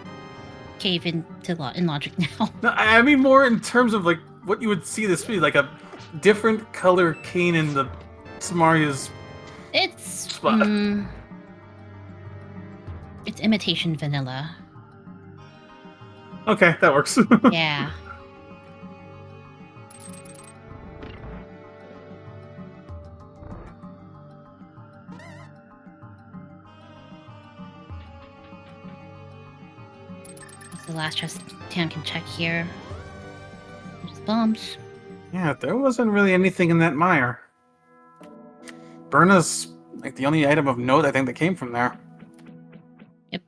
cave in logic now. No, I mean more in terms of like what you would see this be, like a different color cane in the Samaria's spot. It's imitation vanilla. Okay, that works. Yeah. The last chest Tam can check here. Just bombs. Yeah, there wasn't really anything in that mire. Berna's like the only item of note I think that came from there. Yep.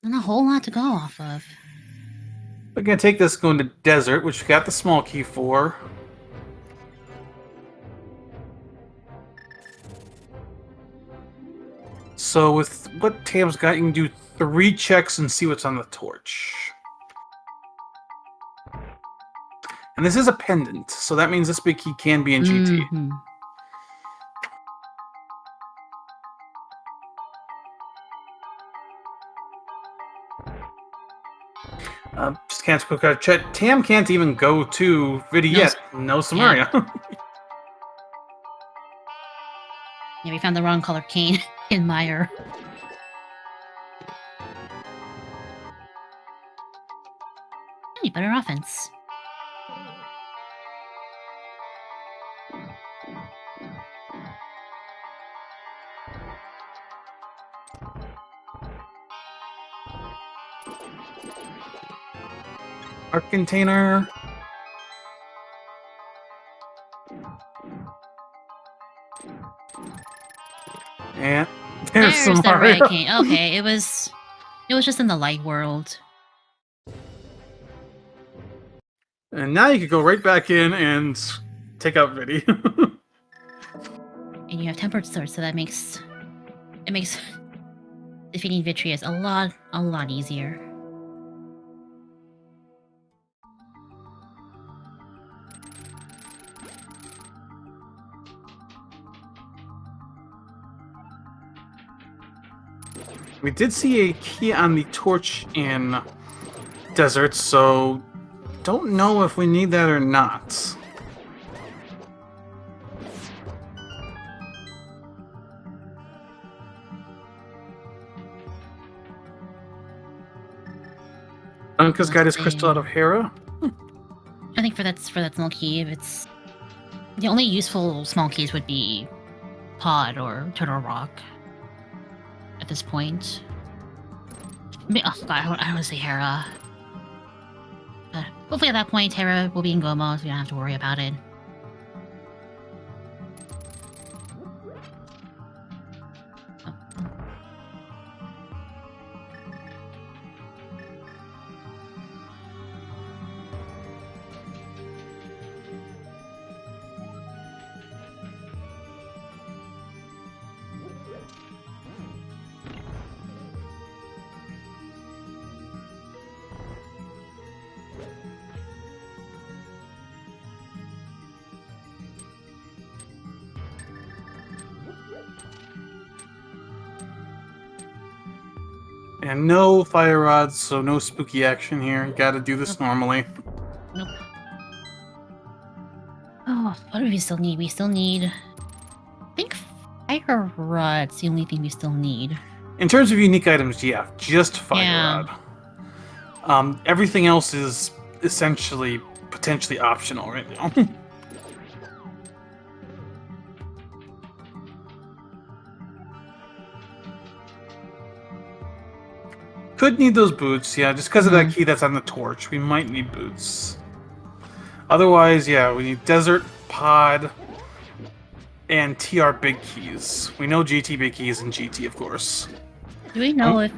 And a whole lot to go off of. We're gonna take this going to desert, which we got the small key for. So with what Tam's got, you can do 3 checks and see what's on the torch. And this is a pendant, so that means this big key can be in GT. Mm-hmm. Just can't quick out check. Tam can't even go to Vidi yet. No Samaria. Yeah. Yeah, we found the wrong color cane in Mire. Any better offense. Arc container. And there's some the Mario. red cane. Okay, it was just in the light world. And now you could go right back in and take out Vidi. And you have tempered sword, so that makes defeating Vitreous a lot easier. We did see a key on the torch in desert, so don't know if we need that or not. Dunka's got his crystal out of Hera. I think for that small key, if it's the only useful small keys would be Pod or Turtle Rock at this point. Oh god, I don't want to say Hera. Hopefully at that point, Hera will be in Gomo, so we don't have to worry about it. And no fire rods, so no spooky action here. You gotta do this normally. Nope. Oh, what do we still need? We still need... I think fire rod's the only thing we still need. In terms of unique items, yeah, just fire Yeah. rod. Everything else is essentially potentially optional right now. Could need those boots, yeah, just because of that key that's on the torch. We might need boots. Otherwise, yeah, we need desert, pod, and TR big keys. We know GT big keys and GT, of course. Do we know if...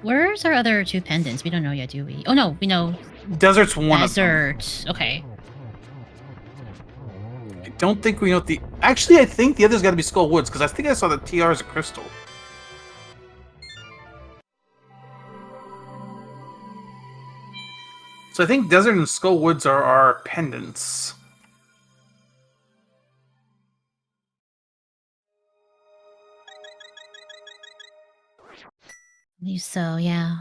Where's our other 2 pendants? We don't know yet, do we? Oh no, we know... Desert's one of them. Desert. Okay. I don't think we know the... Actually, I think the other's got to be Skull Woods, because I think I saw the TR as a crystal. So I think Desert and Skull Woods are our pendants. I believe so, yeah.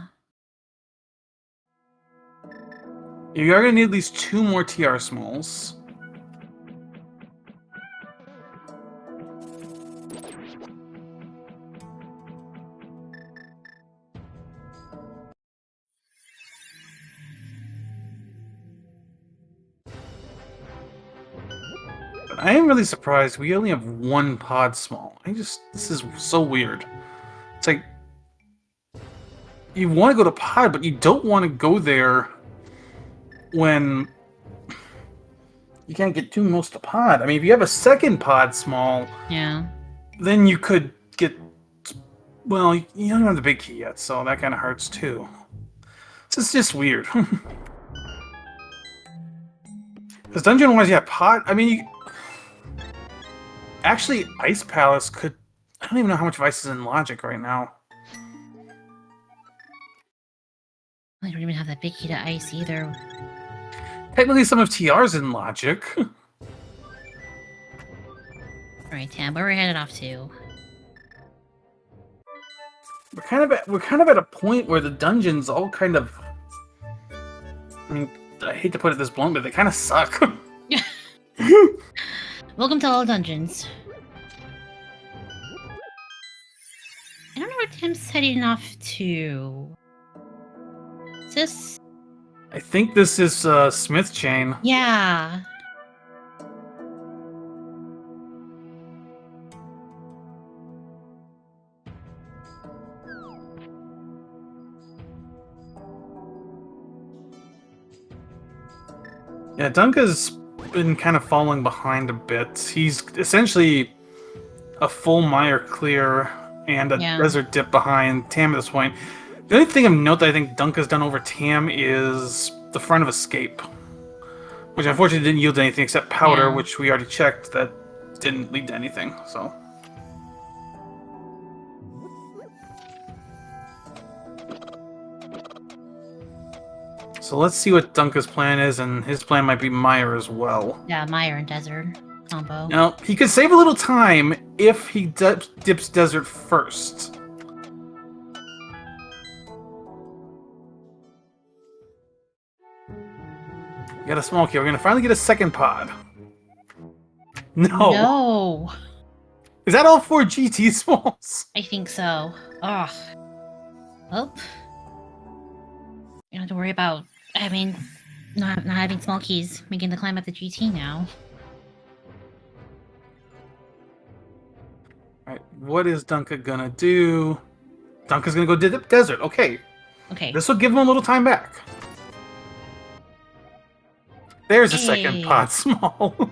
You are going to need at least 2 more TR smalls. I am really surprised we only have 1 pod small. This is so weird. It's like, you want to go to pod, but you don't want to go there when you can't get too close to pod. I mean, if you have a second pod small, Yeah. then you could get. Well, you don't have the big key yet, so that kind of hurts too. It's just weird. Because dungeon-wise, yeah, pod. I mean, actually, Ice Palace could. I don't even know how much Ice is in Logic right now. I don't even have that big key to ice either. Technically, some of TR's in Logic. Alright, Tam, where we're headed off to? We're kind of at a point where the dungeons all kind of. I mean, I hate to put it this blunt, but they kind of suck. Welcome to all dungeons. I don't know where Tim's heading off to. Is this? I think this is Smith Chain. Yeah. Yeah, Dunka's been kind of falling behind a bit. He's essentially a full mire clear and a desert dip behind Tam at this point. The only thing of note that I think Dunka's done over Tam is the front of Escape, which unfortunately didn't yield anything except powder, which we already checked that didn't lead to anything. So let's see what Dunka's plan is, and his plan might be Mire as well. Yeah, Mire and Desert combo. Now, he could save a little time if he dips Desert first. We got a small key. We're going to finally get a second pod. No. Is that all 4 GT smalls? I think so. Ugh. Well, you don't have to worry about not having small keys, making the climb up the GT now. Alright, what is Dunka gonna do? Dunka's gonna go dip Desert. Okay. This will give him a little time back. There's a second pod small.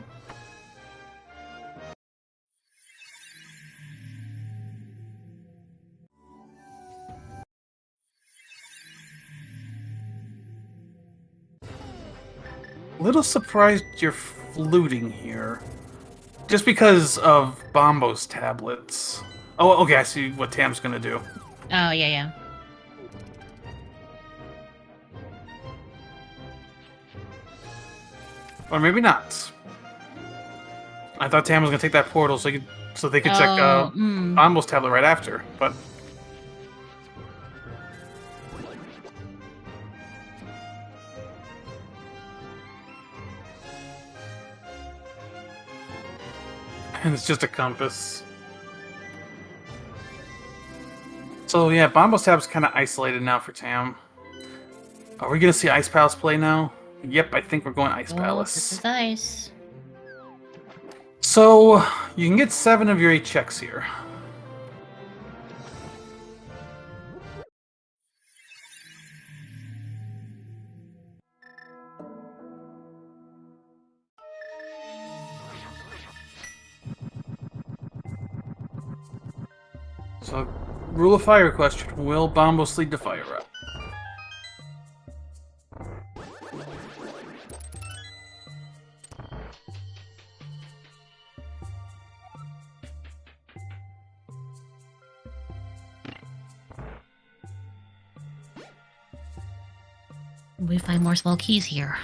Little surprised you're fluting here. Just because of Bombo's tablets. Oh, okay, I see what Tam's gonna do. Oh, yeah. Or maybe not. I thought Tam was gonna take that portal so they could check Bombo's tablet right after, but. And it's just a compass. So yeah, Bombo's tab's kind of isolated now for Tam. Are we gonna see Ice Palace play now? Yep, I think we're going Ice Palace. This is ice. So you can get 7 of your 8 checks here. So, rule of fire question. Will Bombos lead to fire up? We find more small keys here.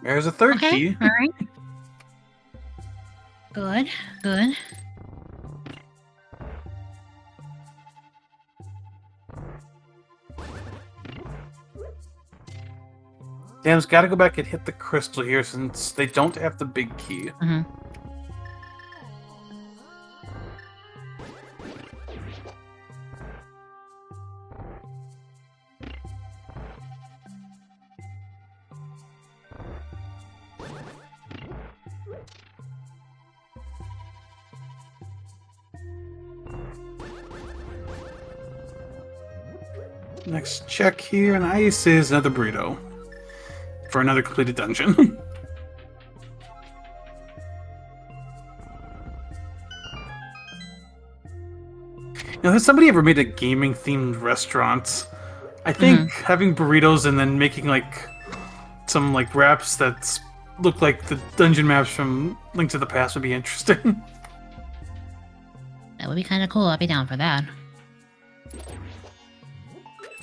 There's a third key. All right. Good. Dam's got to go back and hit the crystal here since they don't have the big key. Next check here, and ice is another burrito for another completed dungeon. Has somebody ever made a gaming-themed restaurant? I think having burritos and then making like some like wraps that look like the dungeon maps from Link to the Past would be interesting. That would be kind of cool. I'd be down for that.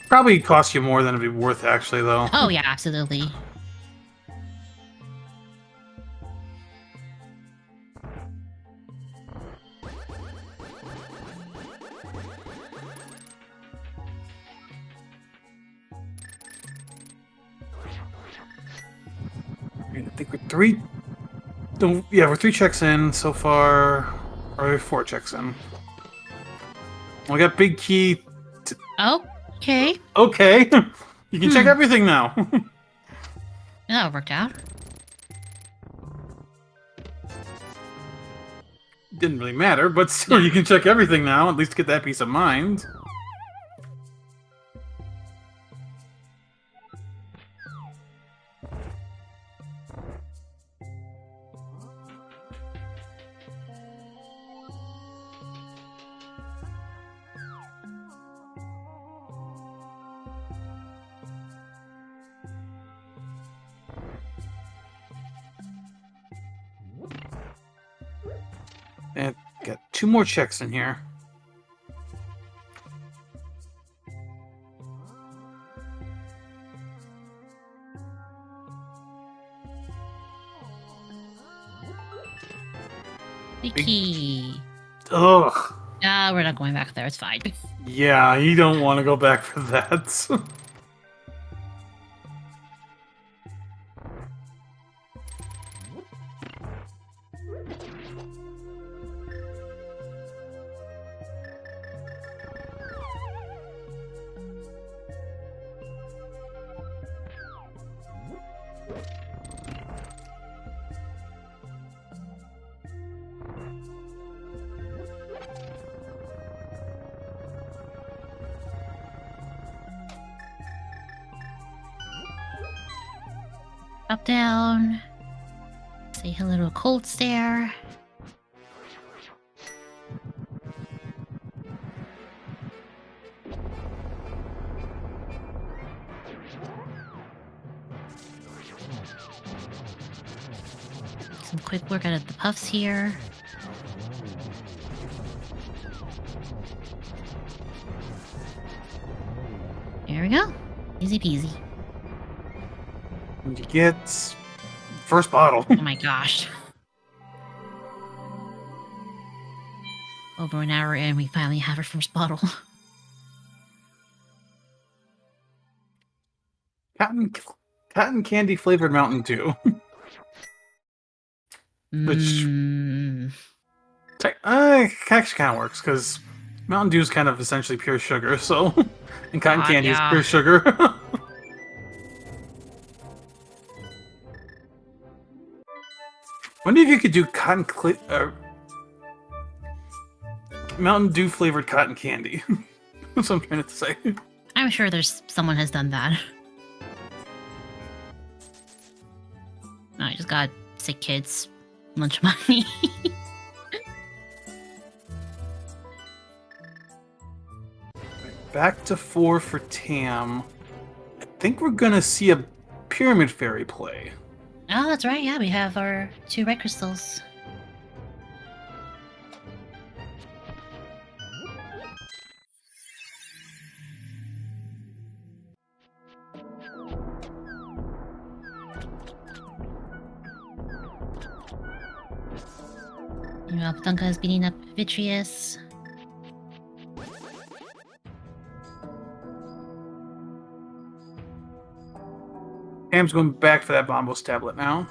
Probably cost you more than it'd be worth, actually, though. Oh yeah, absolutely. I think we're three. Yeah, we're 3 checks in so far. Or 4 checks in. We got big key. Okay. Okay. You can check everything now. That worked out. Didn't really matter, but still, you can check everything now. At least get that peace of mind. And got 2 more checks in here. Vicky. Ugh. We're not going back there. It's fine. Yeah, you don't want to go back for that. Up, down. Say hello to a cold stare. Some quick work out of the puffs here. There we go. Easy peasy. You get first bottle. Oh my gosh. Over an hour in, we finally have our first bottle. Cotton candy flavored Mountain Dew. Which actually kind of works because Mountain Dew is kind of essentially pure sugar, so and cotton candy is pure sugar. Wonder if you could do Mountain Dew flavored cotton candy. That's what I'm trying to say. I'm sure someone has done that. No, I just got sick kids lunch money. Back to 4 for Tam. I think we're gonna see a Pyramid Fairy play. Oh, that's right. Yeah, we have our 2 red crystals. BigDunka is beating up Vitreous. Tam's going back for that Bombos tablet now.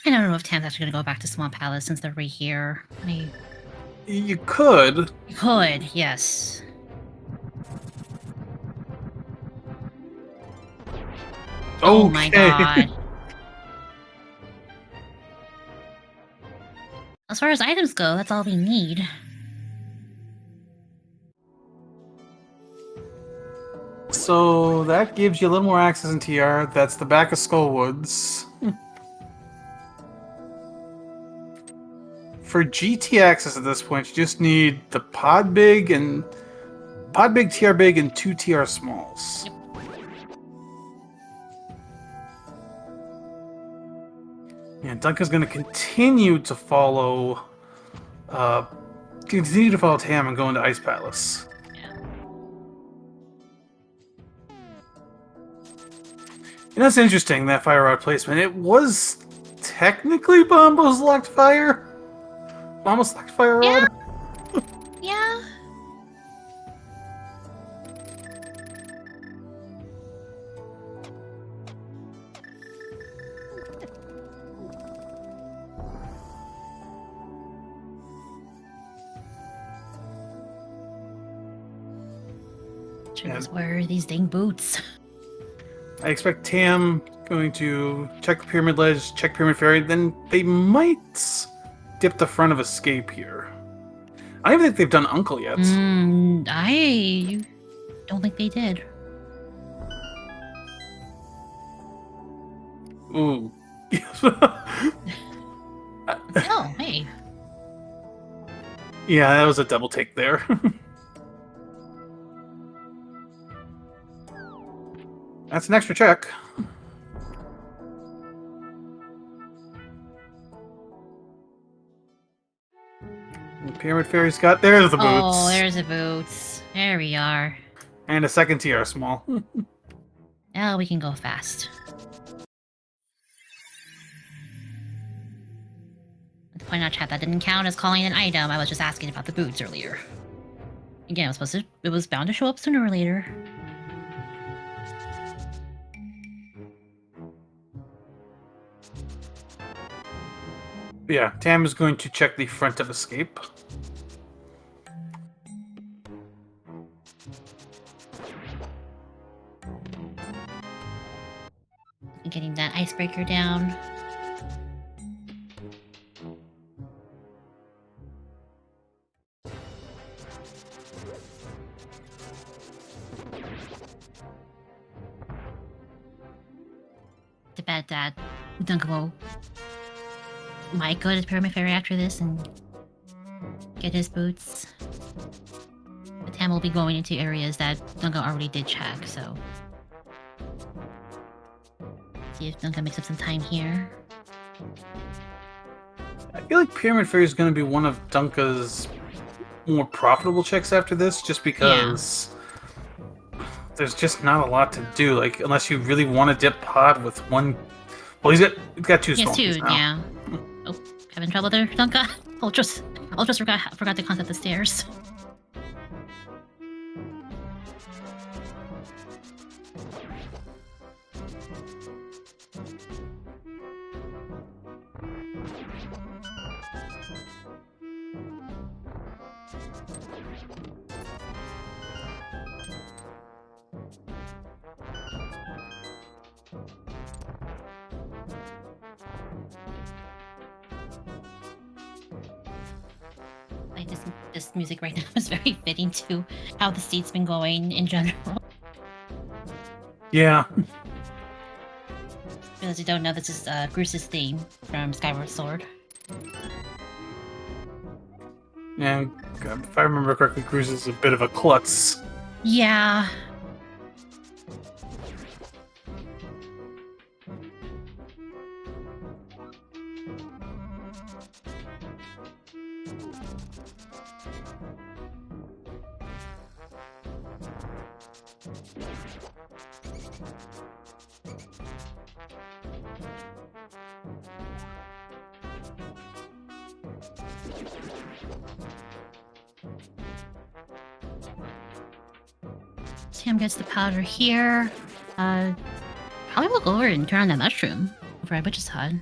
I don't know if Tam's actually going to go back to Swamp Palace since they're right here. You could. You could, yes. Oh my god. As far as items go, that's all we need. So that gives you a little more access in TR. That's the back of Skullwoods. For GT access at this point, you just need the Pod Big, TR Big, and 2 TR Smalls. Yep. And Dunka's going to continue to follow Tam and go into Ice Palace. Yeah. And that's interesting, that fire rod placement. It was technically Bombo's locked fire. Bombo's locked fire rod. Yeah. Where are these dang boots? I expect Tam going to check the Pyramid Ledge, check Pyramid Ferry, then they might dip the front of Escape here. I don't even think they've done Uncle yet. I don't think they did. Ooh. Oh, hey. Yeah, that was a double take there. That's an extra check. And Pyramid Fairy's got... There's the boots. Oh, there's the boots. There we are. And a second TR small. Now we can go fast. To point out, chat, that didn't count as calling an item. I was just asking about the boots earlier. Again, it was bound to show up sooner or later. Yeah, Tam is going to check the front of Escape. Getting that icebreaker down. The bad dad, Dunkable, might go to Pyramid Ferry after this and get his boots. But Tam will be going into areas that Dunka already did check, so... See if Dunka makes up some time here. I feel like Pyramid Fairy is going to be one of Dunka's more profitable checks after this, just because there's just not a lot to do. Like, unless you really want to dip Pod with one. Well, he's got two small two, now. yeah. Oh, having trouble there, Dunka? Ultras forgot to contact the stairs. Like this music right now is very fitting to how the seat's been going in general. Yeah. For those who don't know, this is Bruce's theme from Skyward Sword. Yeah, if I remember correctly, Cruz is a bit of a klutz. Yeah. Tam gets the powder here. Probably will go over and turn on that mushroom over at Witch's Hut.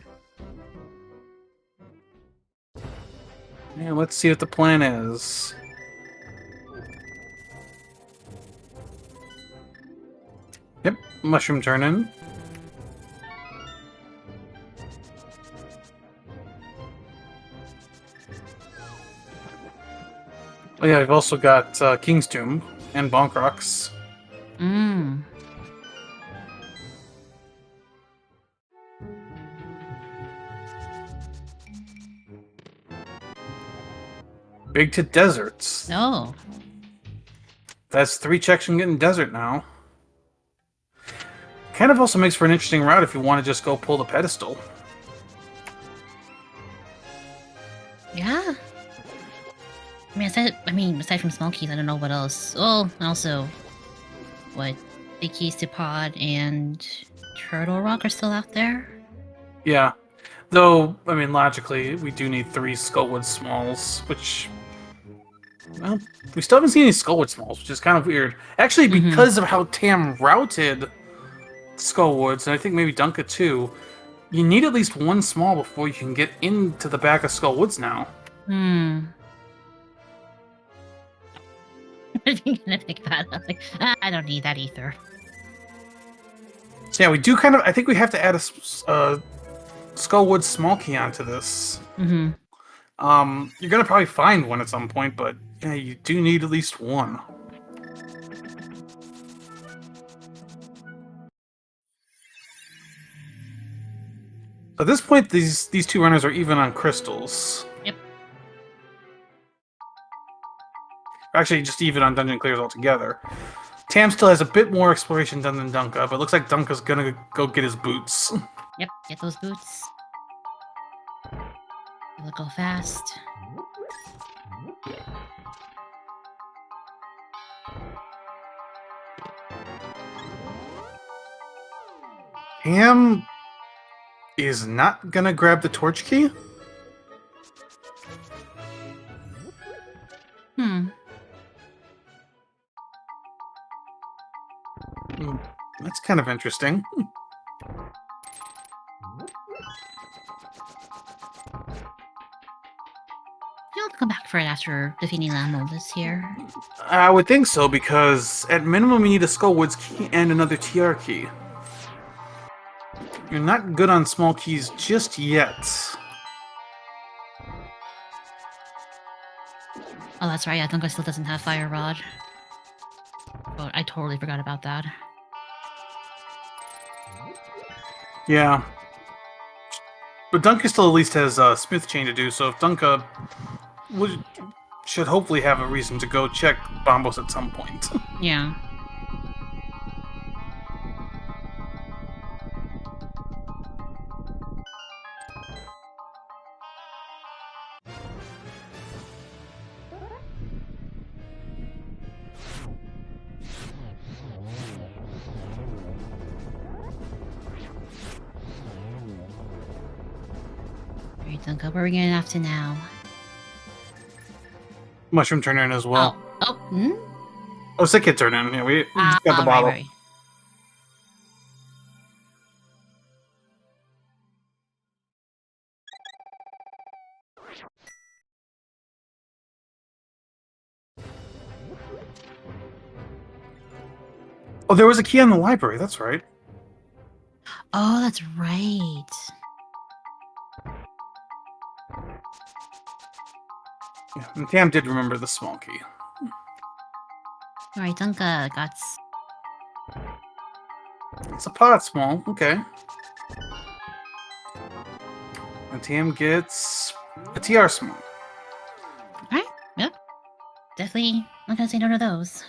Yeah, let's see what the plan is. Yep, mushroom turn in. Oh yeah, we've also got King's Tomb and Bonk Rocks. Mm. Big to deserts. Oh. That's 3 checks you can get in desert now. Kind of also makes for an interesting route if you want to just go pull the pedestal. Yeah. Aside from small keys, I don't know what else. Oh, also, what? Big keys to pod and turtle rock are still out there. Yeah. Though, I mean, logically, we do need 3 Skullwood Smalls, which... Well, we still haven't seen any Skullwood Smalls, which is kind of weird. Actually, because of how Tam routed Skullwoods, and I think maybe Dunka too, you need at least 1 small before you can get into the back of Skullwoods now. I didn't think about it. I was like, I don't need that either. So yeah, we do kind of... I think we have to add a Skullwood small key onto this. Mm-hmm. You're gonna probably find one at some point, but yeah, you do need at least 1. At this point, these 2 runners are even on crystals. Yep. Actually, just even on dungeon clears altogether. Tam still has a bit more exploration done than Dunka, but looks like Dunka's gonna go get his boots. Yep, get those boots. It'll go fast. Tam is not gonna grab the torch key? That's kind of interesting. He'll come back for it after defeating Lamolus here. I would think so, because at minimum you need a Skullwoods key and another TR key. You're not good on small keys just yet. Oh, that's right. Yeah, Dunka still doesn't have Fire Rod. But I totally forgot about that. Yeah. But Dunka still at least has Smith Chain to do, so if Dunka should hopefully have a reason to go check Bombos at some point. Yeah. Alright, Dunka, where are we getting off to now? Mushroom turn in as well. Oh, Sick Kid turn in. Yeah, we just got the bottle. Right. Oh, there was a key on the library. That's right. Oh, that's right. Yeah, and Tam did remember the small key. Alright, Dunka got... It's a pot small. Okay. And Tam gets a TR small. Alright, yep. Definitely not gonna say no to those.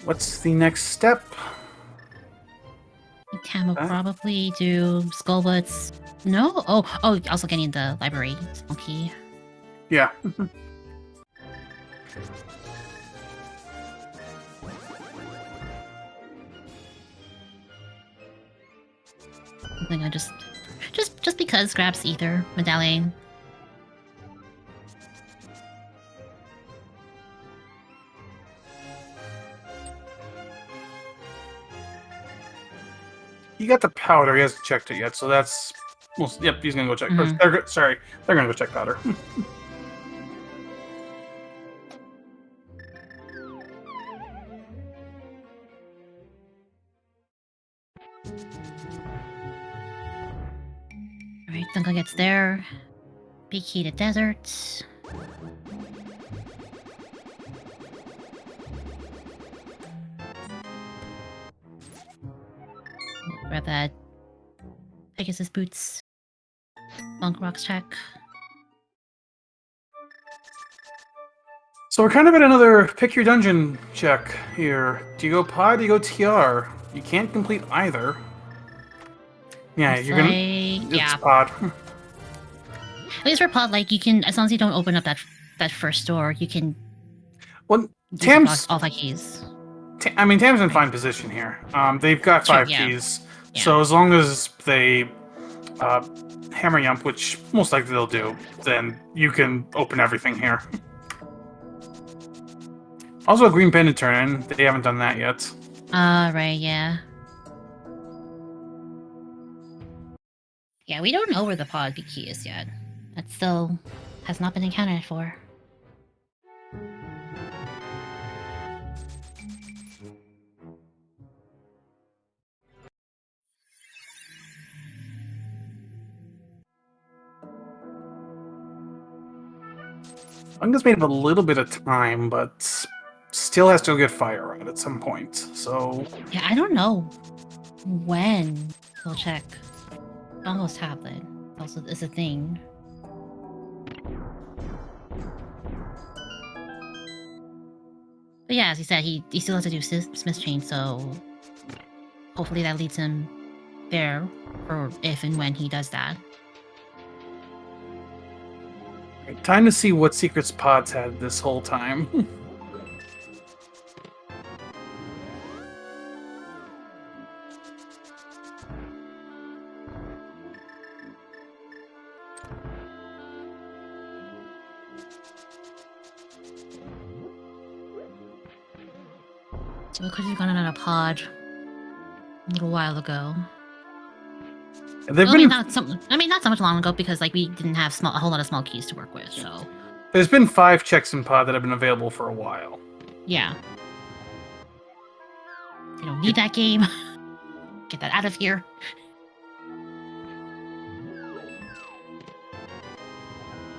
What's the next step? Tam will probably do Skullwoods. No? Oh, also getting the library small key. Yeah. I think I just because grabs Ether Medallion. He got the powder. He hasn't checked it yet, so that's... Well, yep, he's gonna go check. Sorry, they're gonna go check powder. Alright, Dunka gets there. Big key to desert. Grab that Pegasus boots. Monk rocks check. So we're kind of at another pick your dungeon check here. Do you go pod? Do you go TR? You can't complete either. Yeah, Looks you're gonna. like- It's yeah. pod. At least for pod, like you can, as long as you don't open up that first door, you can Well, use Tam's. all 5 keys. I mean, Tam's in fine position here. They've got Sure, 5 yeah. keys, Yeah. so as long as they hammer yump, which most likely they'll do, then you can open everything here. Also, a green pendant turn in. They haven't done that yet. Right, yeah. Yeah, we don't know where the pod key is yet. That still has not been accounted for. Dunka's made up a little bit of time, but still has to go get fire out at some point. So Yeah, I don't know when we'll check. Almost tablet also is a thing. But yeah, as he said, he still has to do Smith's chain, so hopefully that leads him there for if and when he does that. time to see what secrets Pod's had this whole time. So we could have gone on a pod a little while ago. They've Well, been, not so much long ago because like we didn't have a whole lot of small keys to work with. So there's been 5 checks in Pod that have been available for a while. yeah, you don't need that game. Get that out of here.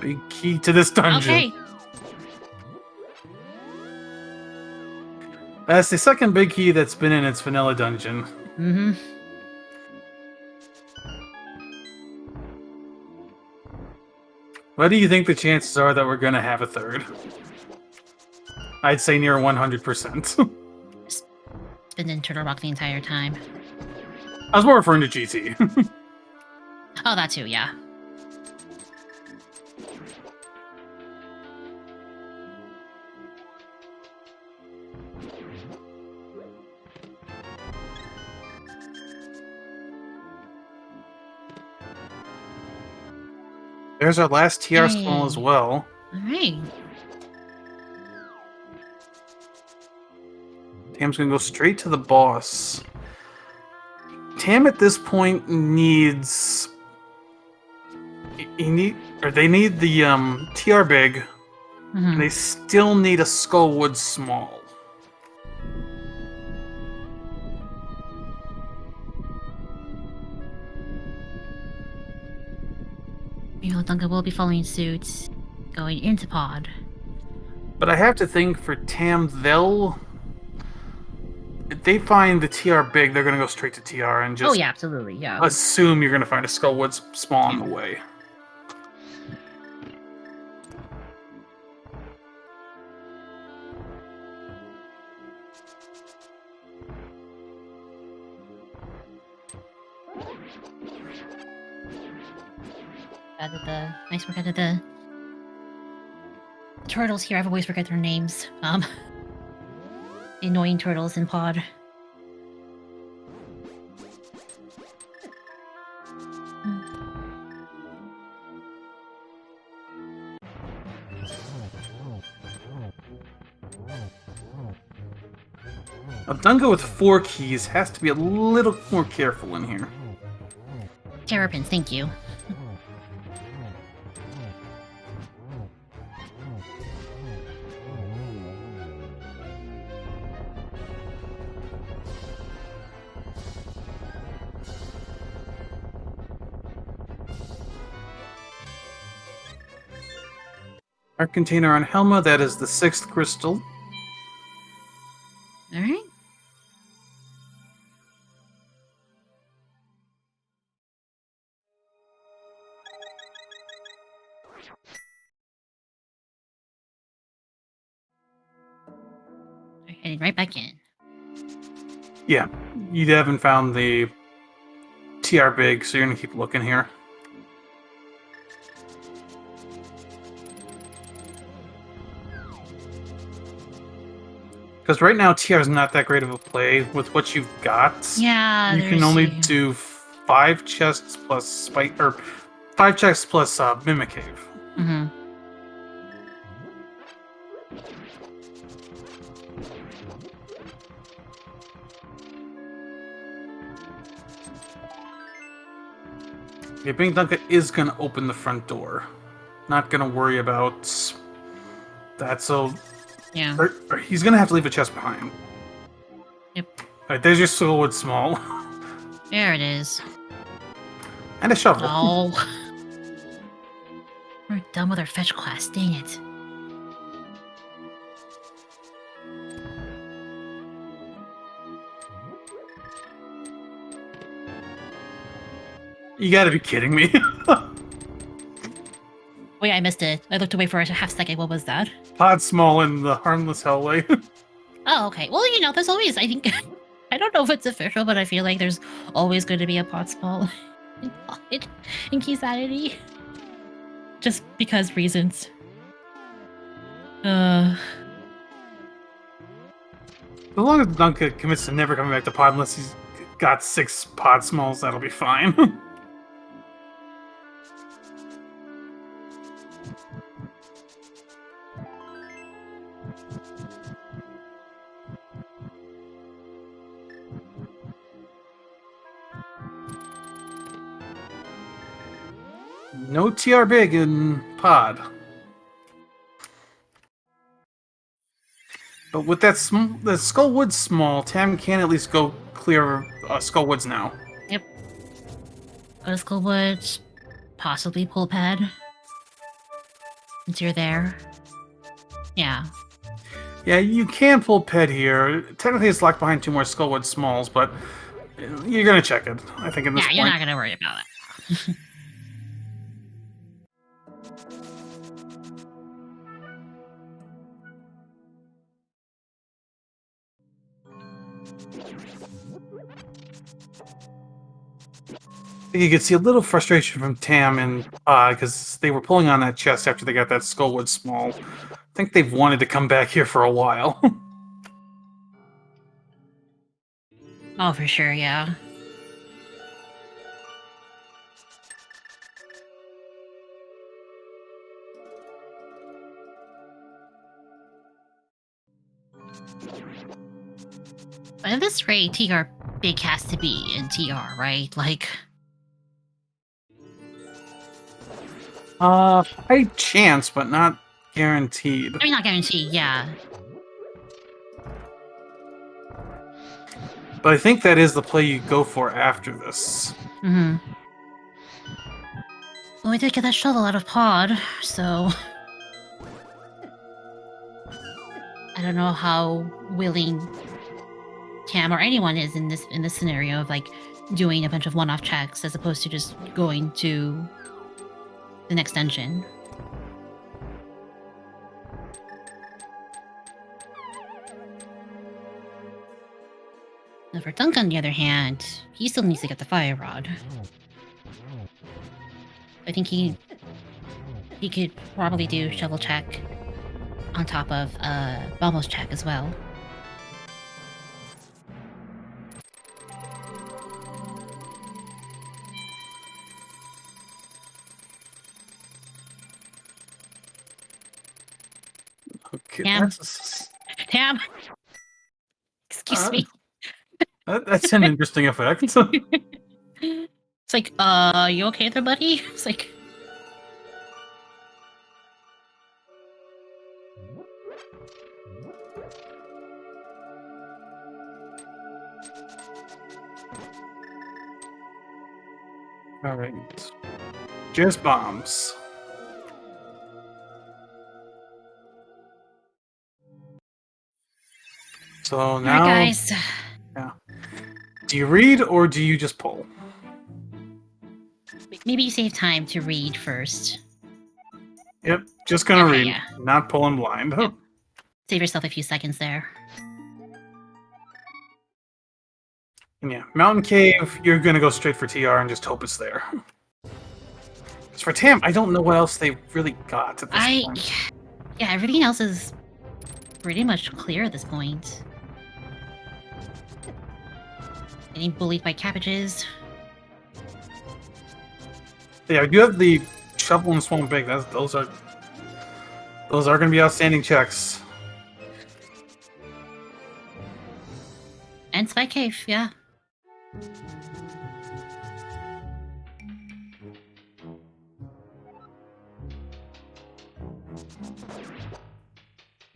Big key to this dungeon. Okay. That's the second big key that's been in its vanilla dungeon. Mm-hmm. What do you think the chances are that we're gonna have a third? I'd say near 100%. Been in Turtle Rock the entire time. I was more referring to GT. Oh, that too, yeah. There's our last TR skull as Hey. well. Alright. Tam's gonna go straight to the boss. Tam at this point needs... they need the TR big, Mhm. and they still need a Skullwood small. Duncan will be following suit, going into pod. But I have to think for Tam, if they find the TR big, they're gonna go straight to TR and just Oh yeah, absolutely, yeah. assume you're gonna find a Skullwood small on the way. Nice work out of the turtles here. I've always forget their names. The annoying turtles in pod. Now, Dunga with 4 keys has to be a little more careful in here. Terrapins, thank you. Our container on Helma, that is the 6th crystal. Alright. We're heading right back in. Yeah, you haven't found the TR Big, so you're gonna keep looking here. Because right now TR is not that great of a play with what you've got. Yeah, You can only do 5 chests plus spike, or 5 chests plus Mimic Cave. Mm-hmm. Yeah, BigDunka is gonna open the front door. Not gonna worry about that. So Yeah. or he's gonna have to leave a chest behind. Yep. Alright, there's your Soulwood Small. There it is. And a shovel. Oh. We're done with our fetch quest. Dang it. You gotta be kidding me. Wait, I missed it. I looked away for a half second. What was that? Pod Small in the Harmless Hellway. Oh, okay. Well, there's always, I think, I don't know if it's official, but I feel like there's always going to be a pot small in Keysanity. Just because reasons. As long as Dunka commits to never coming back to Pod unless he's got 6 Pod Smalls, that'll be fine. No TR Big in Pod. But with that the Skullwood Small, Tam can at least go clear Skullwoods now. Yep. Go to Skullwood, possibly Pull Pad. Since you're there. Yeah. Yeah, you can pull Ped here. Technically, it's locked behind 2 more Skullwood Smalls, but you're gonna check it. I think in this Yeah, point. you're not gonna worry about it. You could see a little frustration from Tam and because they were pulling on that chest after they got that Skullwood Small. I think they've wanted to come back here for a while. Oh, for sure, yeah. But at this rate, TR Big has to be in TR, right? Like, high chance, but not guaranteed. I mean, not guaranteed, yeah. But I think that is the play you go for after this. Mm-hmm. Well, we did get that shovel out of Pod, so I don't know how willing Tam or anyone is in this scenario of like doing a bunch of one-off checks as opposed to just going to the next dungeon. Now for Dunk, on the other hand, he still needs to get the fire rod. I think he could probably do shovel check on top of Bombos check as well. Okay, Tam. that's, Tam! Excuse me. that's an interesting effect. It's like, you okay there, buddy? It's like... Alright. Just bombs. So now... Alright, guys. Yeah. Do you read or do you just pull? Maybe you save time to read first. Yep, just gonna Okay, read. yeah. Not pulling blind. Yep. Save yourself a few seconds there. And yeah, Mountain Cave, you're gonna go straight for TR and just hope it's there. As for Tam, I don't know what else they really got at this point. Yeah, everything else is pretty much clear at this point. Getting bullied by cabbages. Yeah, I do have the Shovel and Swamp Big. Those are going to be outstanding checks. And Spy Cave, yeah.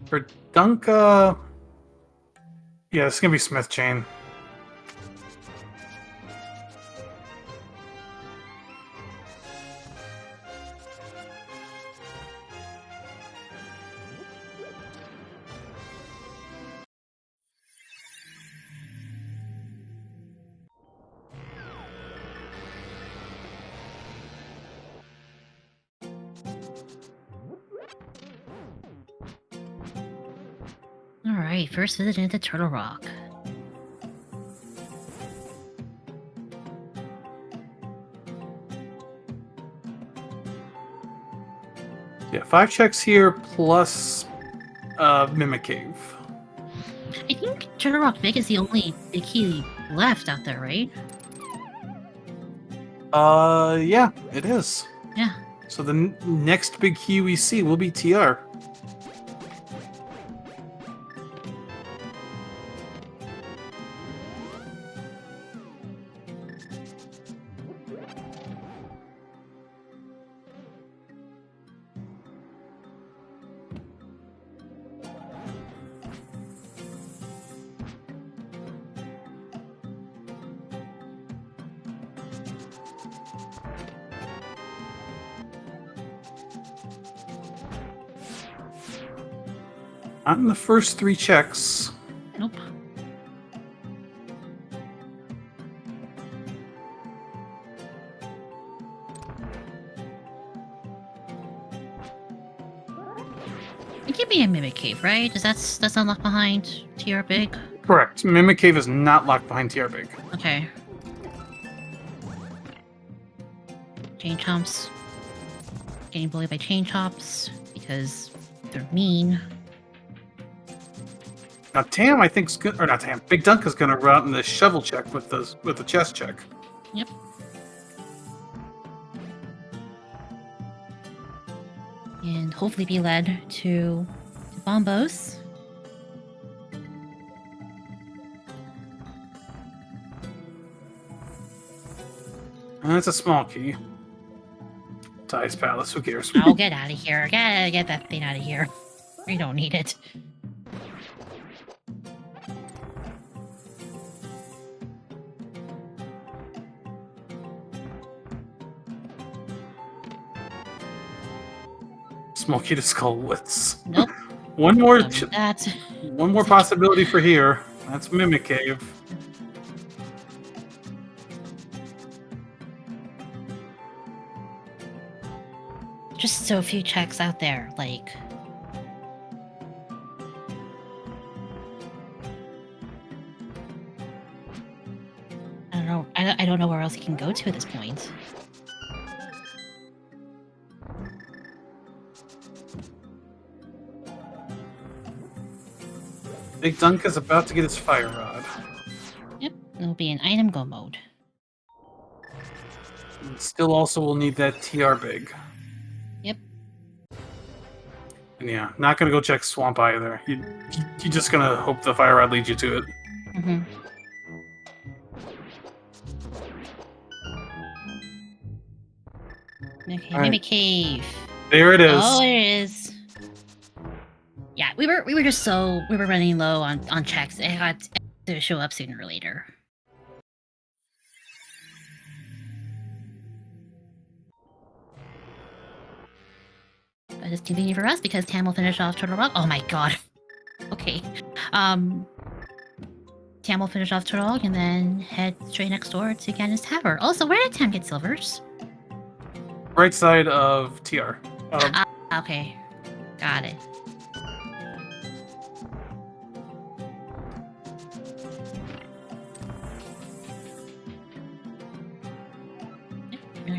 For Dunka, yeah, it's going to be Smith Chain. Alright, first visit into Turtle Rock. Yeah, 5 checks here plus Mimic Cave. I think Turtle Rock Big is the only big key left out there, right? Yeah, it is. Yeah. So the next big key we see will be TR. Not in the first 3 checks. Nope. It could be a Mimic Cave, right? That's unlocked behind TR Big? Correct. Mimic Cave is not locked behind TR Big. Okay. Chain Chomps. Getting bullied by Chain Chomps because they're mean. Now Tam, I think, or not Tam. BigDunka's going to run out in the shovel check with the chest check. Yep. And hopefully be led to Bombos. And it's a small key. Ty's Palace. Who cares? Oh, get out of here. Get that thing out of here. We don't need it. Small key to Skullwits. Nope. One more That. one more possibility for here. That's Mimic Cave. Just so few checks out there, like. I don't know. I don't know where else he can go to at this point. BigDunka's about to get his fire rod. Yep, it'll be an item go mode. And still also will need that TR Big. Yep. And yeah, not gonna go check Swamp either. You're just gonna hope the fire rod leads you to it. Mm-hmm. Okay, All maybe right. cave. There it is. Oh, there it is. Yeah, we were just we were running low on checks. It had to show up sooner or later. But it's convenient for us because Tam will finish off Turtle Rock. Oh my god. Okay. Tam will finish off Turtle Rock and then head straight next door to Ganon's Tower. Also, where did Tam get silvers? Right side of TR. Okay. Got it.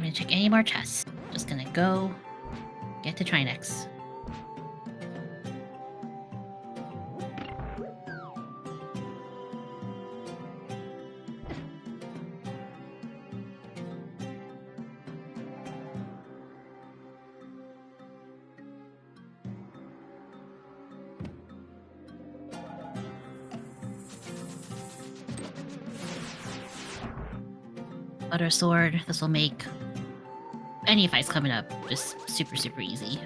gonna check any more chests. Just gonna go get to Trinex. Butter sword. This will make any fights coming up just super, super easy.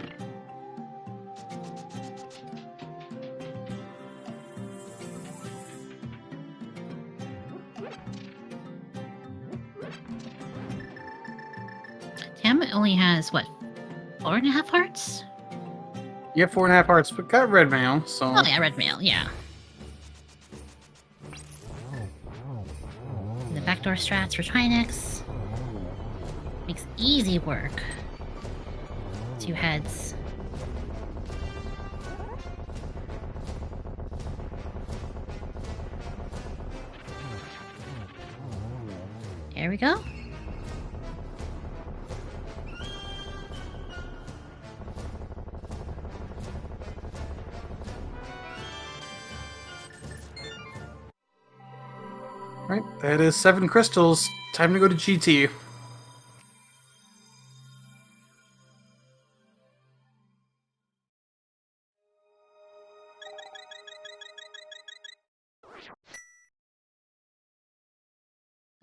Tam only has, what, 4.5 hearts? You have 4.5 hearts, but got red mail, so... Oh yeah, red mail, yeah. And the backdoor strats for Trinex. Makes easy work. 2 heads. There we go. Right, that is 7 crystals. Time to go to GT.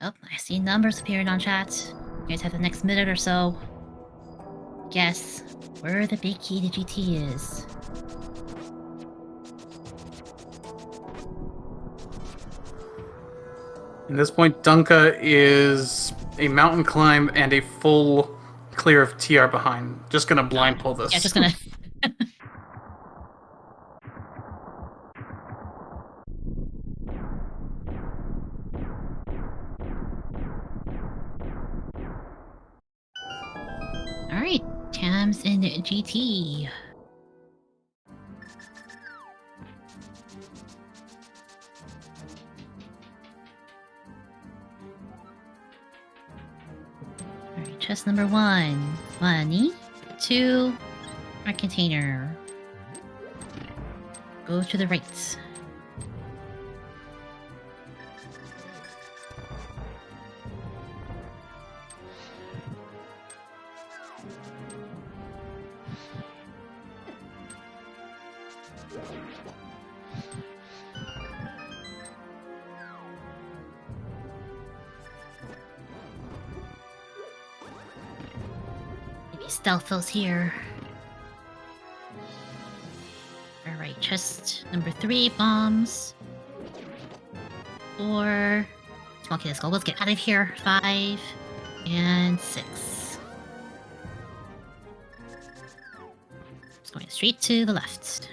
Oh, I see numbers appearing on chat. You guys have the next minute or so. Guess where the big key to GT is. At this point, Dunka is a mountain climb and a full clear of TR behind. Just gonna blind pull this. Yeah, just gonna... Alright, Tam's in GT. Alright, chest number 1. Money. 2. Our container. Go to the right. Maybe stealth those here. Alright, chest number 3, bombs. 4. Okay, let's go. Let's get out of here. 5 and 6. Just going straight to the left.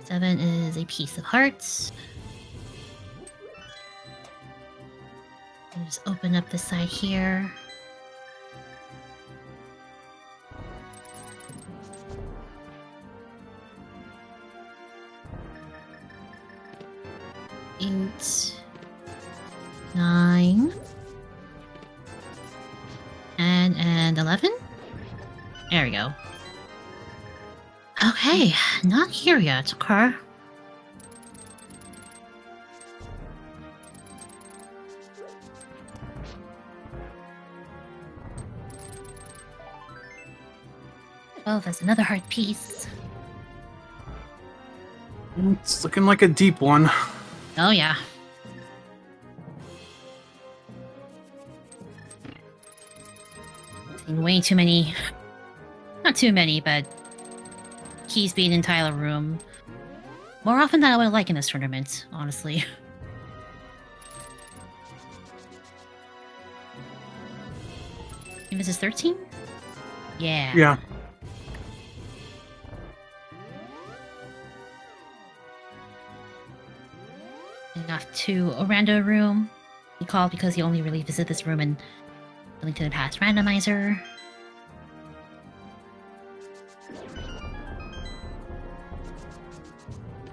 Seven is a piece of hearts. Just open up the side here. Eight, 9, and 11. There we go. Okay, not here yet, okay. Oh, there's another heart piece. It's looking like a deep one. Oh, yeah. Seen way too many. Not too many, but keys being in Tyler room. More often than I would like in this tournament, honestly. And this is 13? Yeah. Yeah. Enough to a rando room. We call because you only really visit this room in the Link to the Past randomizer.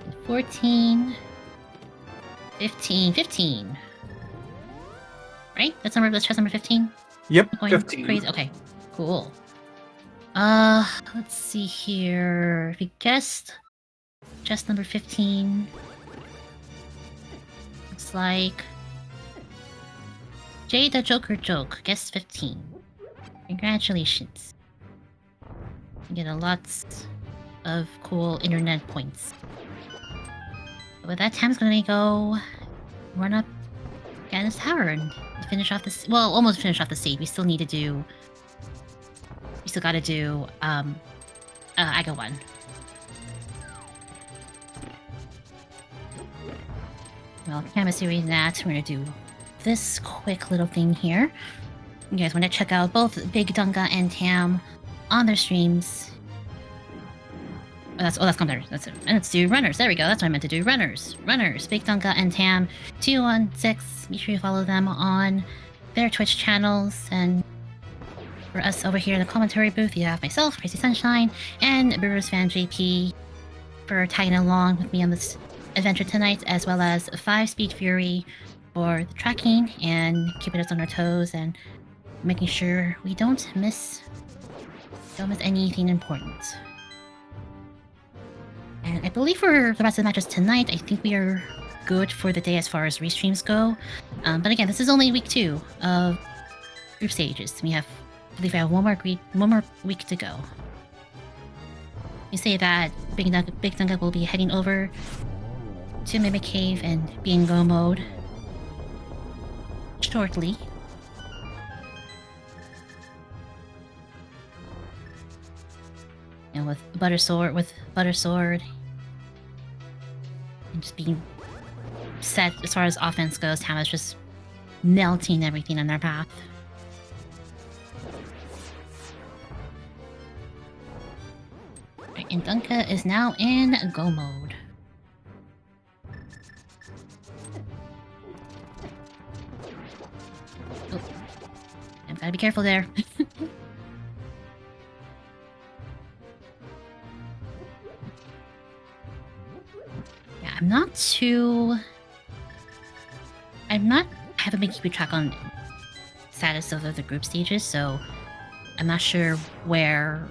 And 14. 15. Right? That's chest number 15? Yep, Going 15. crazy. Okay, cool. Let's see here. If you guessed chest number 15, looks like Jay the Joker Joke guessed 15. Congratulations. You get a lots of cool internet points. With that, Tam's gonna go run up Gannis Tower and finish off this. Well, almost finish off the stage. We still need to do. We still gotta do Aga 1. Well, Cam is doing that. We're gonna do this quick little thing here. You guys want to check out both BigDunka and Tam on their streams. That's commentary. That's it. And let's do runners. There we go. That's what I meant to do. Runners. BigDunka and Tam 216. Make sure you follow them on their Twitch channels. And for us over here in the commentary booth, you have myself, Crazy Sunshine, and Brewers Fan JP for tagging along with me on this adventure tonight, as well as 5 Speed Fury for the tracking and keeping us on our toes and making sure we don't miss anything important. And I believe for the rest of the matches tonight, I think we are good for the day as far as restreams go. But again, this is only week 2 of group stages. I believe we have one more week to go. You say that BigDunka will be heading over to Mimic Cave and be in go mode shortly. And with Butter Sword, and just being set as far as offense goes, Tam is just melting everything in their path. Right, and Dunka is now in go mode. Oh, I've got to be careful there. I haven't been keeping track on status of the group stages, so I'm not sure where,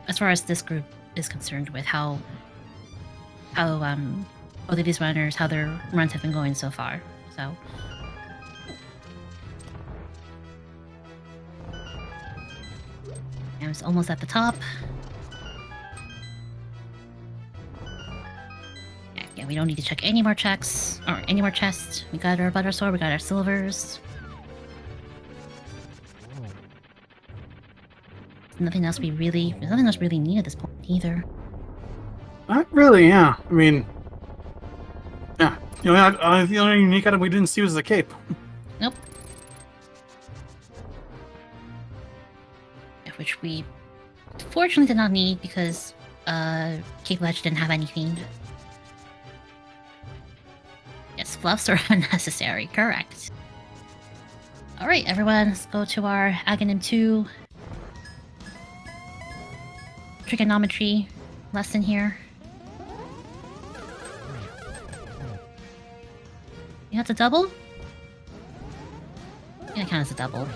as far as this group is concerned, with how both of these runners, how their runs have been going so far. So I was almost at the top. Yeah, we don't need to check any more checks or any more chests. We got our butter sword, we got our silvers. Nothing else really needed at this point either. Not really, yeah. I mean, yeah. The only unique item we didn't see was the cape. Nope. Which we fortunately did not need because Cape Ledge didn't have anything. Yes, fluffs are unnecessary, correct. Alright, everyone, let's go to our Aghanim 2 trigonometry lesson here. You have a double? Yeah, it counts as a double.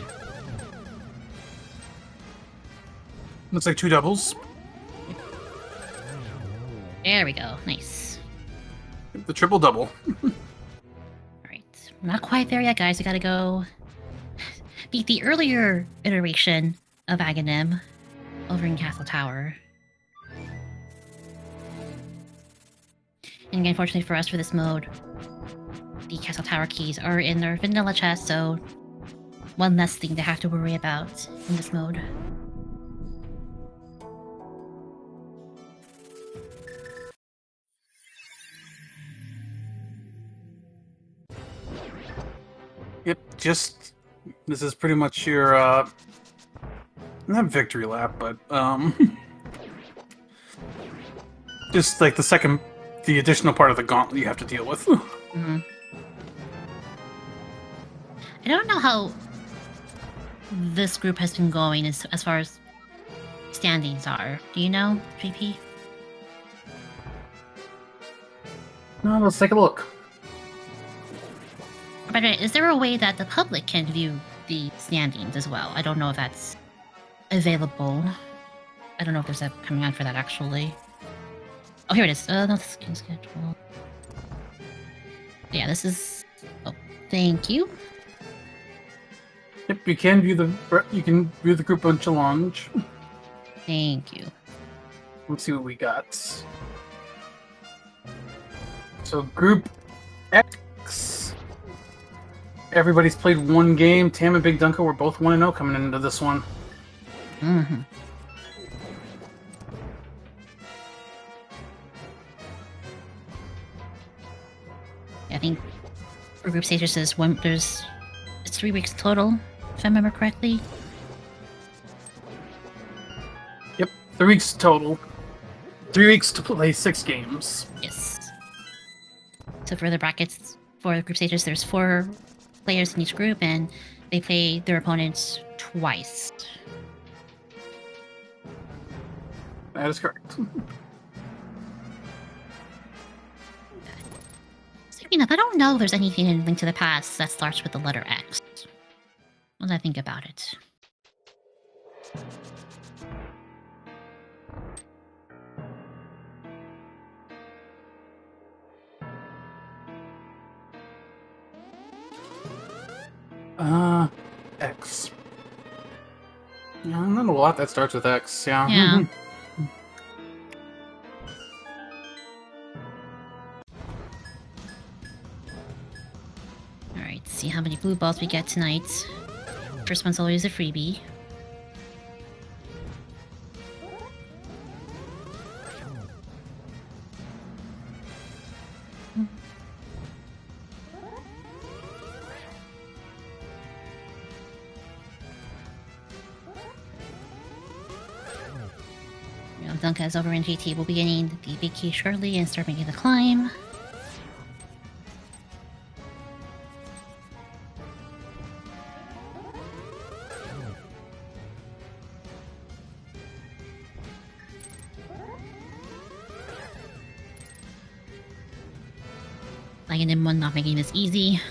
Looks like 2 doubles. There we go, nice. The triple double. Alright, we're not quite there yet, guys. We gotta go beat the earlier iteration of Aghanim over in Castle Tower. And again, fortunately for us, for this mode, the Castle Tower keys are in their vanilla chest, so one less thing to have to worry about in this mode. Yep, this is pretty much your not victory lap, but just like the additional part of the gauntlet you have to deal with. Mm-hmm. I don't know how this group has been going as far as standings are. Do you know, GP? No, let's take a look. By the way, is there a way that the public can view the standings as well? I don't know if that's available. I don't know if there's a command for that actually. Oh, here it is. No, this game schedule. Yeah, this is. Oh, thank you. Yep, you can view the group on challenge. Thank you. Let's see what we got. So Group X. Everybody's played one game. Tam and BigDunka were both 1-0 coming into this one. Mm-hmm. I think for group stages it's 3 weeks total, if I remember correctly. Yep, 3 weeks total. 3 weeks to play 6 games. Yes. So for the brackets for the group stages, there's 4 players in each group, and they play their opponents twice. That is correct. Speaking of, I don't know if there's anything in Link to the Past that starts with the letter X. What do I think about it? X. Yeah, not a lot that starts with X, yeah. Yeah. Alright, see how many blue balls we get tonight. First one's always a freebie. Dunka is over in GT. We'll be getting the big key shortly and start making the climb. One not making this easy.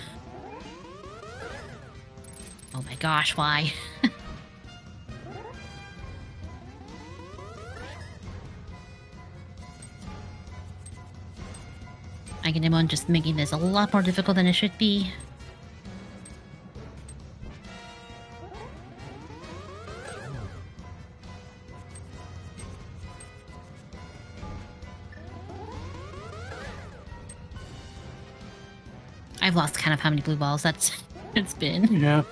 Oh my gosh, why? Agamemnon just making this a lot more difficult than it should be. I've lost count of how many blue balls it's been. Yeah.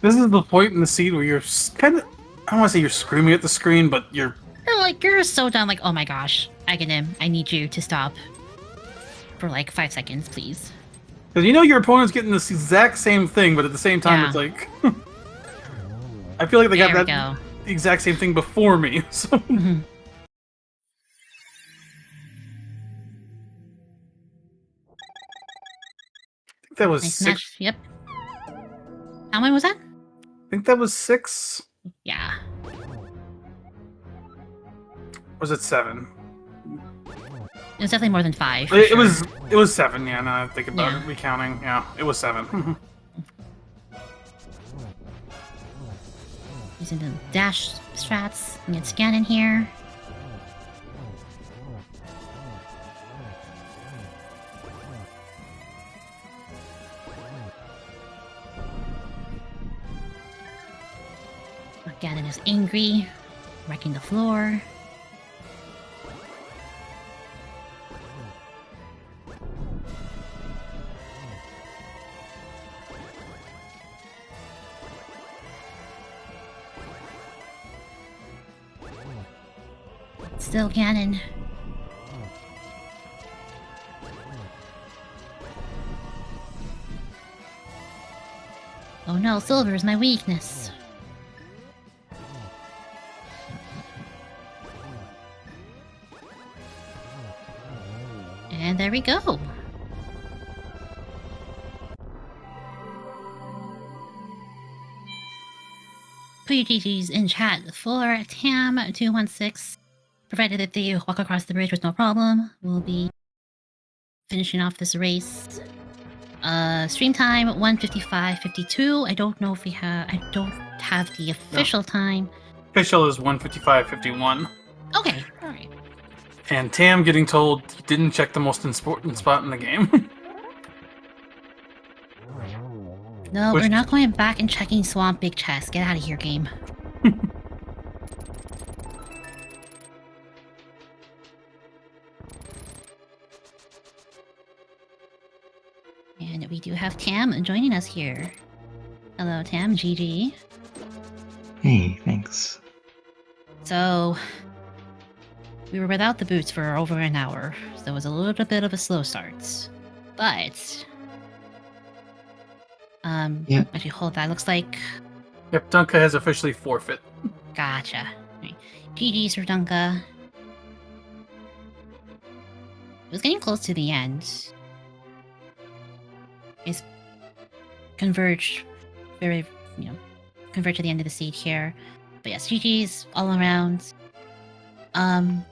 This is the point in the seed where you're kind of, I don't want to say you're screaming at the screen, but you're you're so done, like, oh my gosh, Aghanim, I need you to stop for like 5 seconds, please. Because you know your opponent's getting this exact same thing, but at the same time, It's like... I feel like they got that exact same thing before me, so... Mm-hmm. I think that was nice 6. Match. Yep. How many was that? I think that was 6. Yeah. Or was it 7? It was definitely more than 5. It was 7, yeah, now I think about it, recounting. Yeah, it was 7. Using the dash strats and get scan in here. Ganon is angry, wrecking the floor. Still Ganon. Oh no, silver is my weakness. And there we go. Put your GGs in chat for Tam216. Provided that they walk across the bridge with no problem, will be finishing off this race. Stream time 1:55:52. I don't know if I don't have the official time. Official is 1:55:51. Okay, all right. And Tam getting told he didn't check the most important spot in the game. No, we're not going back and checking Swamp Big Chest. Get out of here, game. And we do have Tam joining us here. Hello, Tam. GG. Hey, thanks. So, we were without the boots for over an hour, so it was a little bit of a slow start. But, Yeah. actually, hold that. Looks like, Yep, Dunka has officially forfeit. gotcha. Right. GG's for Dunka. It was getting close to the end. It's converged very, converge to the end of the seed here. But yes, GG's all around.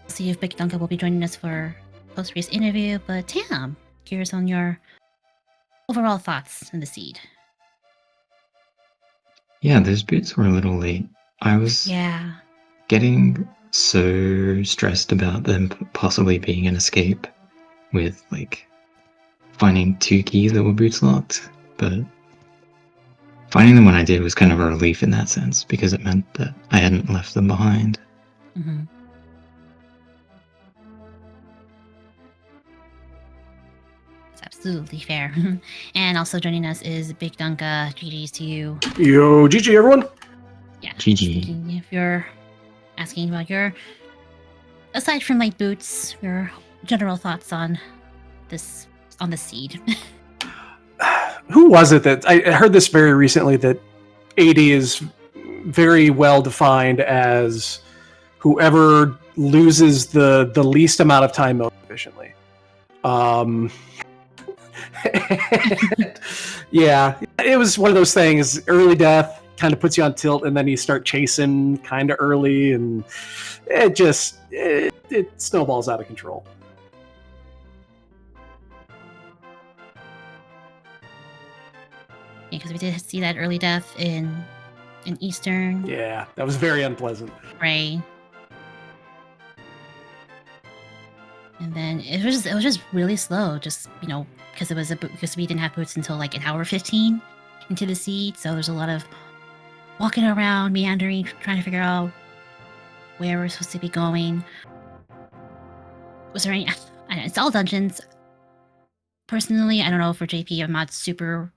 See if BigDunka will be joining us for post-race interview. But Tam, curious on your overall thoughts on the seed. Yeah, those boots were a little late. I was getting so stressed about them possibly being an escape with, like, finding 2 keys that were boots locked, but finding them when I did was kind of a relief in that sense, because it meant that I hadn't left them behind. Mm-hmm. That's absolutely fair. And also joining us is BigDunka. GG's to you. Yo, GG, everyone. Yeah. GG. If you're asking about your, aside from light boots, your general thoughts on this, on the seed. Who was it that I heard this very recently, that AD is very well defined as whoever loses the least amount of time most efficiently. Yeah, it was one of those things. Early death kind of puts you on tilt, and then you start chasing kind of early, and it just it snowballs out of control. Because we did see that early death in Eastern. Yeah, that was very unpleasant. Right. And then it was just really slow, just because we didn't have boots until like an hour 15 into the seed, so there's a lot of walking around, meandering, trying to figure out where we're supposed to be going. Was there any? I know, it's all dungeons. Personally, I don't know for JP, I'm not super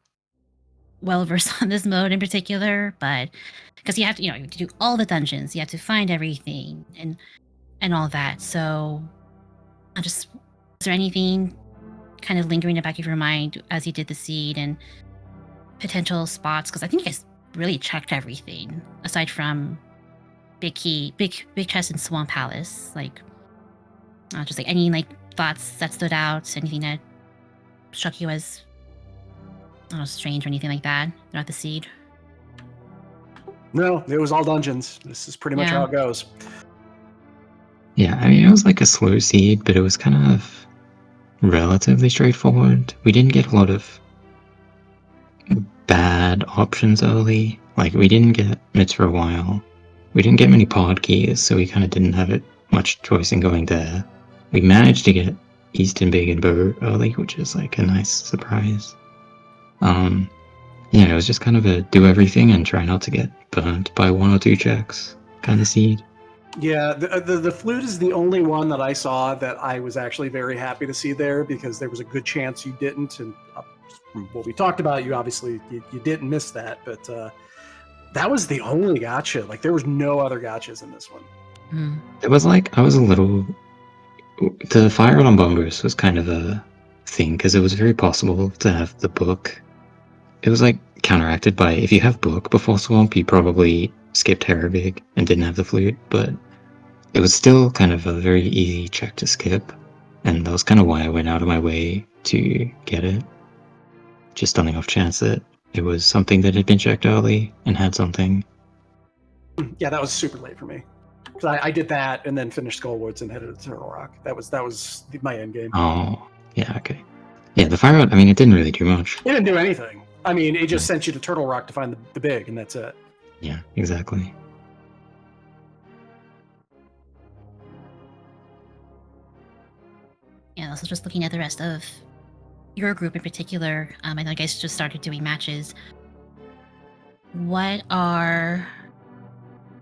well versed on this mode in particular, but because you have to, you have to do all the dungeons, you have to find everything and all that. So, is there anything kind of lingering in the back of your mind as you did the seed and potential spots? Because I think you guys really checked everything aside from Big Chest and Swamp Palace. Like, just like any like thoughts that stood out, anything that struck you as strange or anything like that throughout the seed? No, it was all dungeons. This is pretty much how it goes. Yeah, I mean, it was like a slow seed, but it was kind of relatively straightforward. We didn't get a lot of bad options early. Like, we didn't get mids for a while. We didn't get many pod keys, so we kind of didn't have much choice in going there. We managed to get Easton Big and Bow early, which is like a nice surprise. Yeah, it was just kind of a do everything and try not to get burnt by 1 or 2 checks kind of seed. Yeah, the flute is the only one that I saw that I was actually very happy to see there, because there was a good chance you didn't, and from what we talked about, you obviously you didn't miss that, but that was the only gotcha. Like, there was no other gotchas in this one. It was like, I was a little... The fire on bongos was kind of a thing, because it was very possible to have the book. It was like counteracted by, if you have book before Swamp, you probably skipped Herobig and didn't have the flute, but it was still kind of a very easy check to skip, and that was kind of why I went out of my way to get it. Just on the off chance that it was something that had been checked early and had something. Yeah, that was super late for me. Because I did that and then finished Skullwoods and headed to Turtle Rock. That was my end game. Oh, yeah, okay. fire out, I mean, it didn't really do much. It didn't do anything. I mean, it just sent you to Turtle Rock to find the big, and that's it. Yeah, exactly. Yeah, also just looking at the rest of your group in particular, I know you guys just started doing matches. What are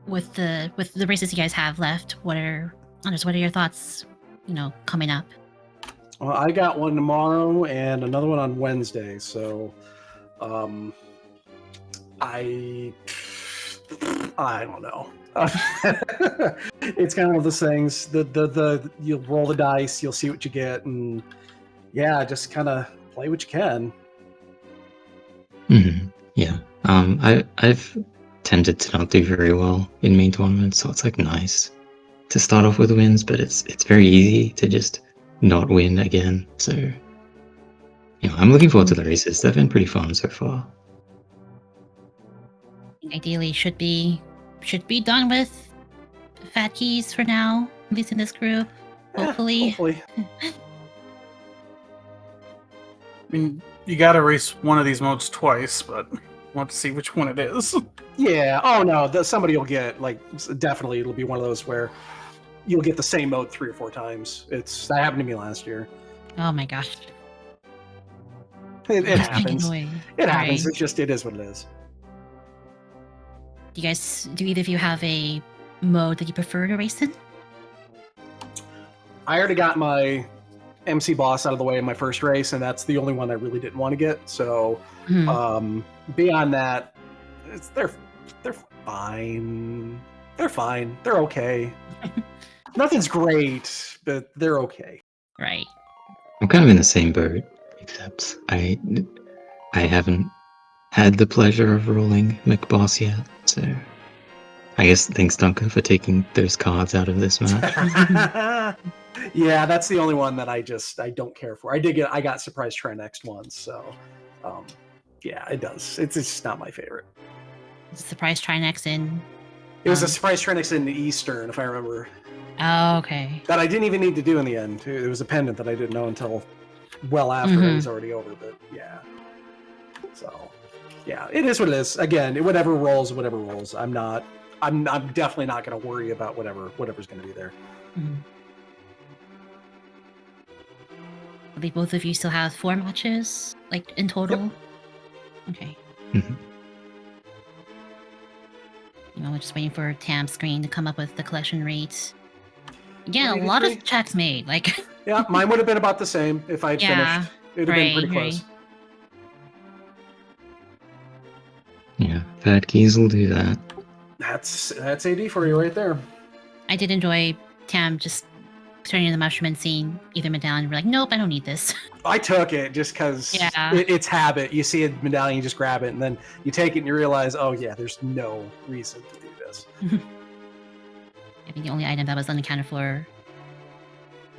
with the races you guys have left? What are your thoughts? Coming up. Well, I got one tomorrow and another one on Wednesday. So, I don't know. It's kind of one of those things. The you'll roll the dice, you'll see what you get, and yeah, just kind of play what you can. Yeah. I've tended to not do very well in main tournaments, so it's like nice to start off with wins, but it's very easy to just not win again. So, I'm looking forward to the races. They've been pretty fun so far. Ideally, should be done with fat keys for now, at least in this group. Hopefully. Hopefully. I mean, you gotta race one of these modes twice, but I want to see which one it is. Yeah. Oh no, somebody will get definitely. It'll be one of those where you'll get the same mode 3 or 4 times. That happened to me last year. Oh my gosh. It happens. It happens. Right. It is what it is. Do either of you have a mode that you prefer to race in? I already got my MC boss out of the way in my first race, and that's the only one I really didn't want to get. So, beyond that, they're fine. They're fine. They're okay. Nothing's great, but they're okay. Right. I'm kind of in the same boat, except I haven't had the pleasure of rolling McBoss yet, so I guess thanks Dunka for taking those cards out of this match. Yeah, that's the only one that I don't care for. I got surprise try next once, so yeah, it does. It's just not my favorite. It's a surprise try next in. It was a surprise try next in the Eastern, if I remember. Oh, okay. That I didn't even need to do in the end. It was a pendant that I didn't know until well after it was already over. But yeah, so yeah, it is what it is. Again, whatever rolls. I'm definitely not going to worry about whatever's going to be there. I think both of you still have 4 matches, in total. Yep. Okay. We're just waiting for Tam's screen to come up with the collection rate. Again, a lot of checks made. Yeah, mine would have been about the same if I'd finished. It would have been pretty close. Yeah, fat keys will do that. That's AD for you right there. I did enjoy Tam just turning in the mushroom and seeing either medallion. We're like, nope, I don't need this. I took it just because it's habit. You see a medallion, you just grab it, and then you take it and you realize, oh yeah, there's no reason to do this. I think the only item that was unaccounted for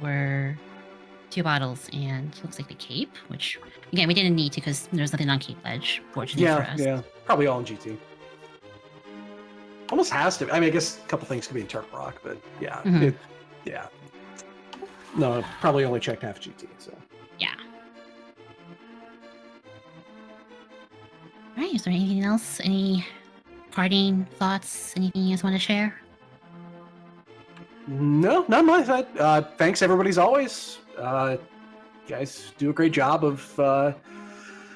were 2 bottles and looks like the cape, which again we didn't need to because there was nothing on Cape Ledge, fortunately for us. Yeah, probably all in GT. Almost has to. I mean, I guess a couple things could be in Turtle Rock, but yeah, yeah. No, probably only checked half GT. So yeah. All right. Is there anything else? Any parting thoughts? Anything you guys want to share? No, not my side. Thanks, everybody, as always. You guys do a great job of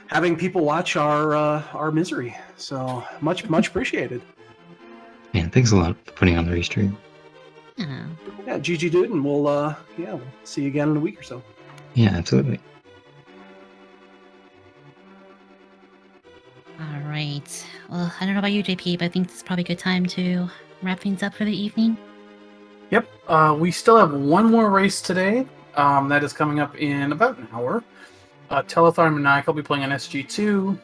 having people watch our misery. So much appreciated. Man, thanks a lot for putting on the restream. Yeah, GG dude, and we'll see you again in a week or so. Yeah, absolutely. All right. Well, I don't know about you, JP, but I think it's probably a good time to wrap things up for the evening. Yep. We still have one more race today. That is coming up in about an hour. Telethon and Maniac will be playing on SG2.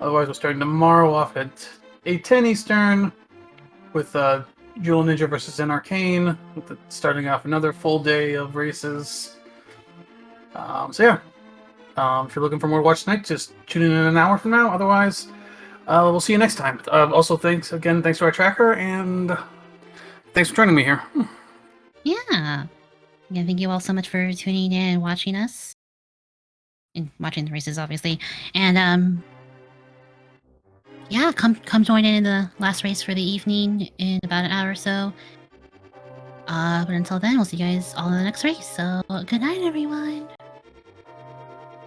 Otherwise, we're starting tomorrow off at 8:10 Eastern with Jewel Ninja versus Zen Arcane, starting off another full day of races. So yeah, if you're looking for more to watch tonight, just tune in an hour from now. Otherwise, we'll see you next time. Also, thanks to our tracker, and thanks for joining me here. Yeah. Again, thank you all so much for tuning in and watching us. in watching the races, obviously. And yeah, come join in the last race for the evening in about an hour or so. But until then, we'll see you guys all in the next race. So good night, everyone.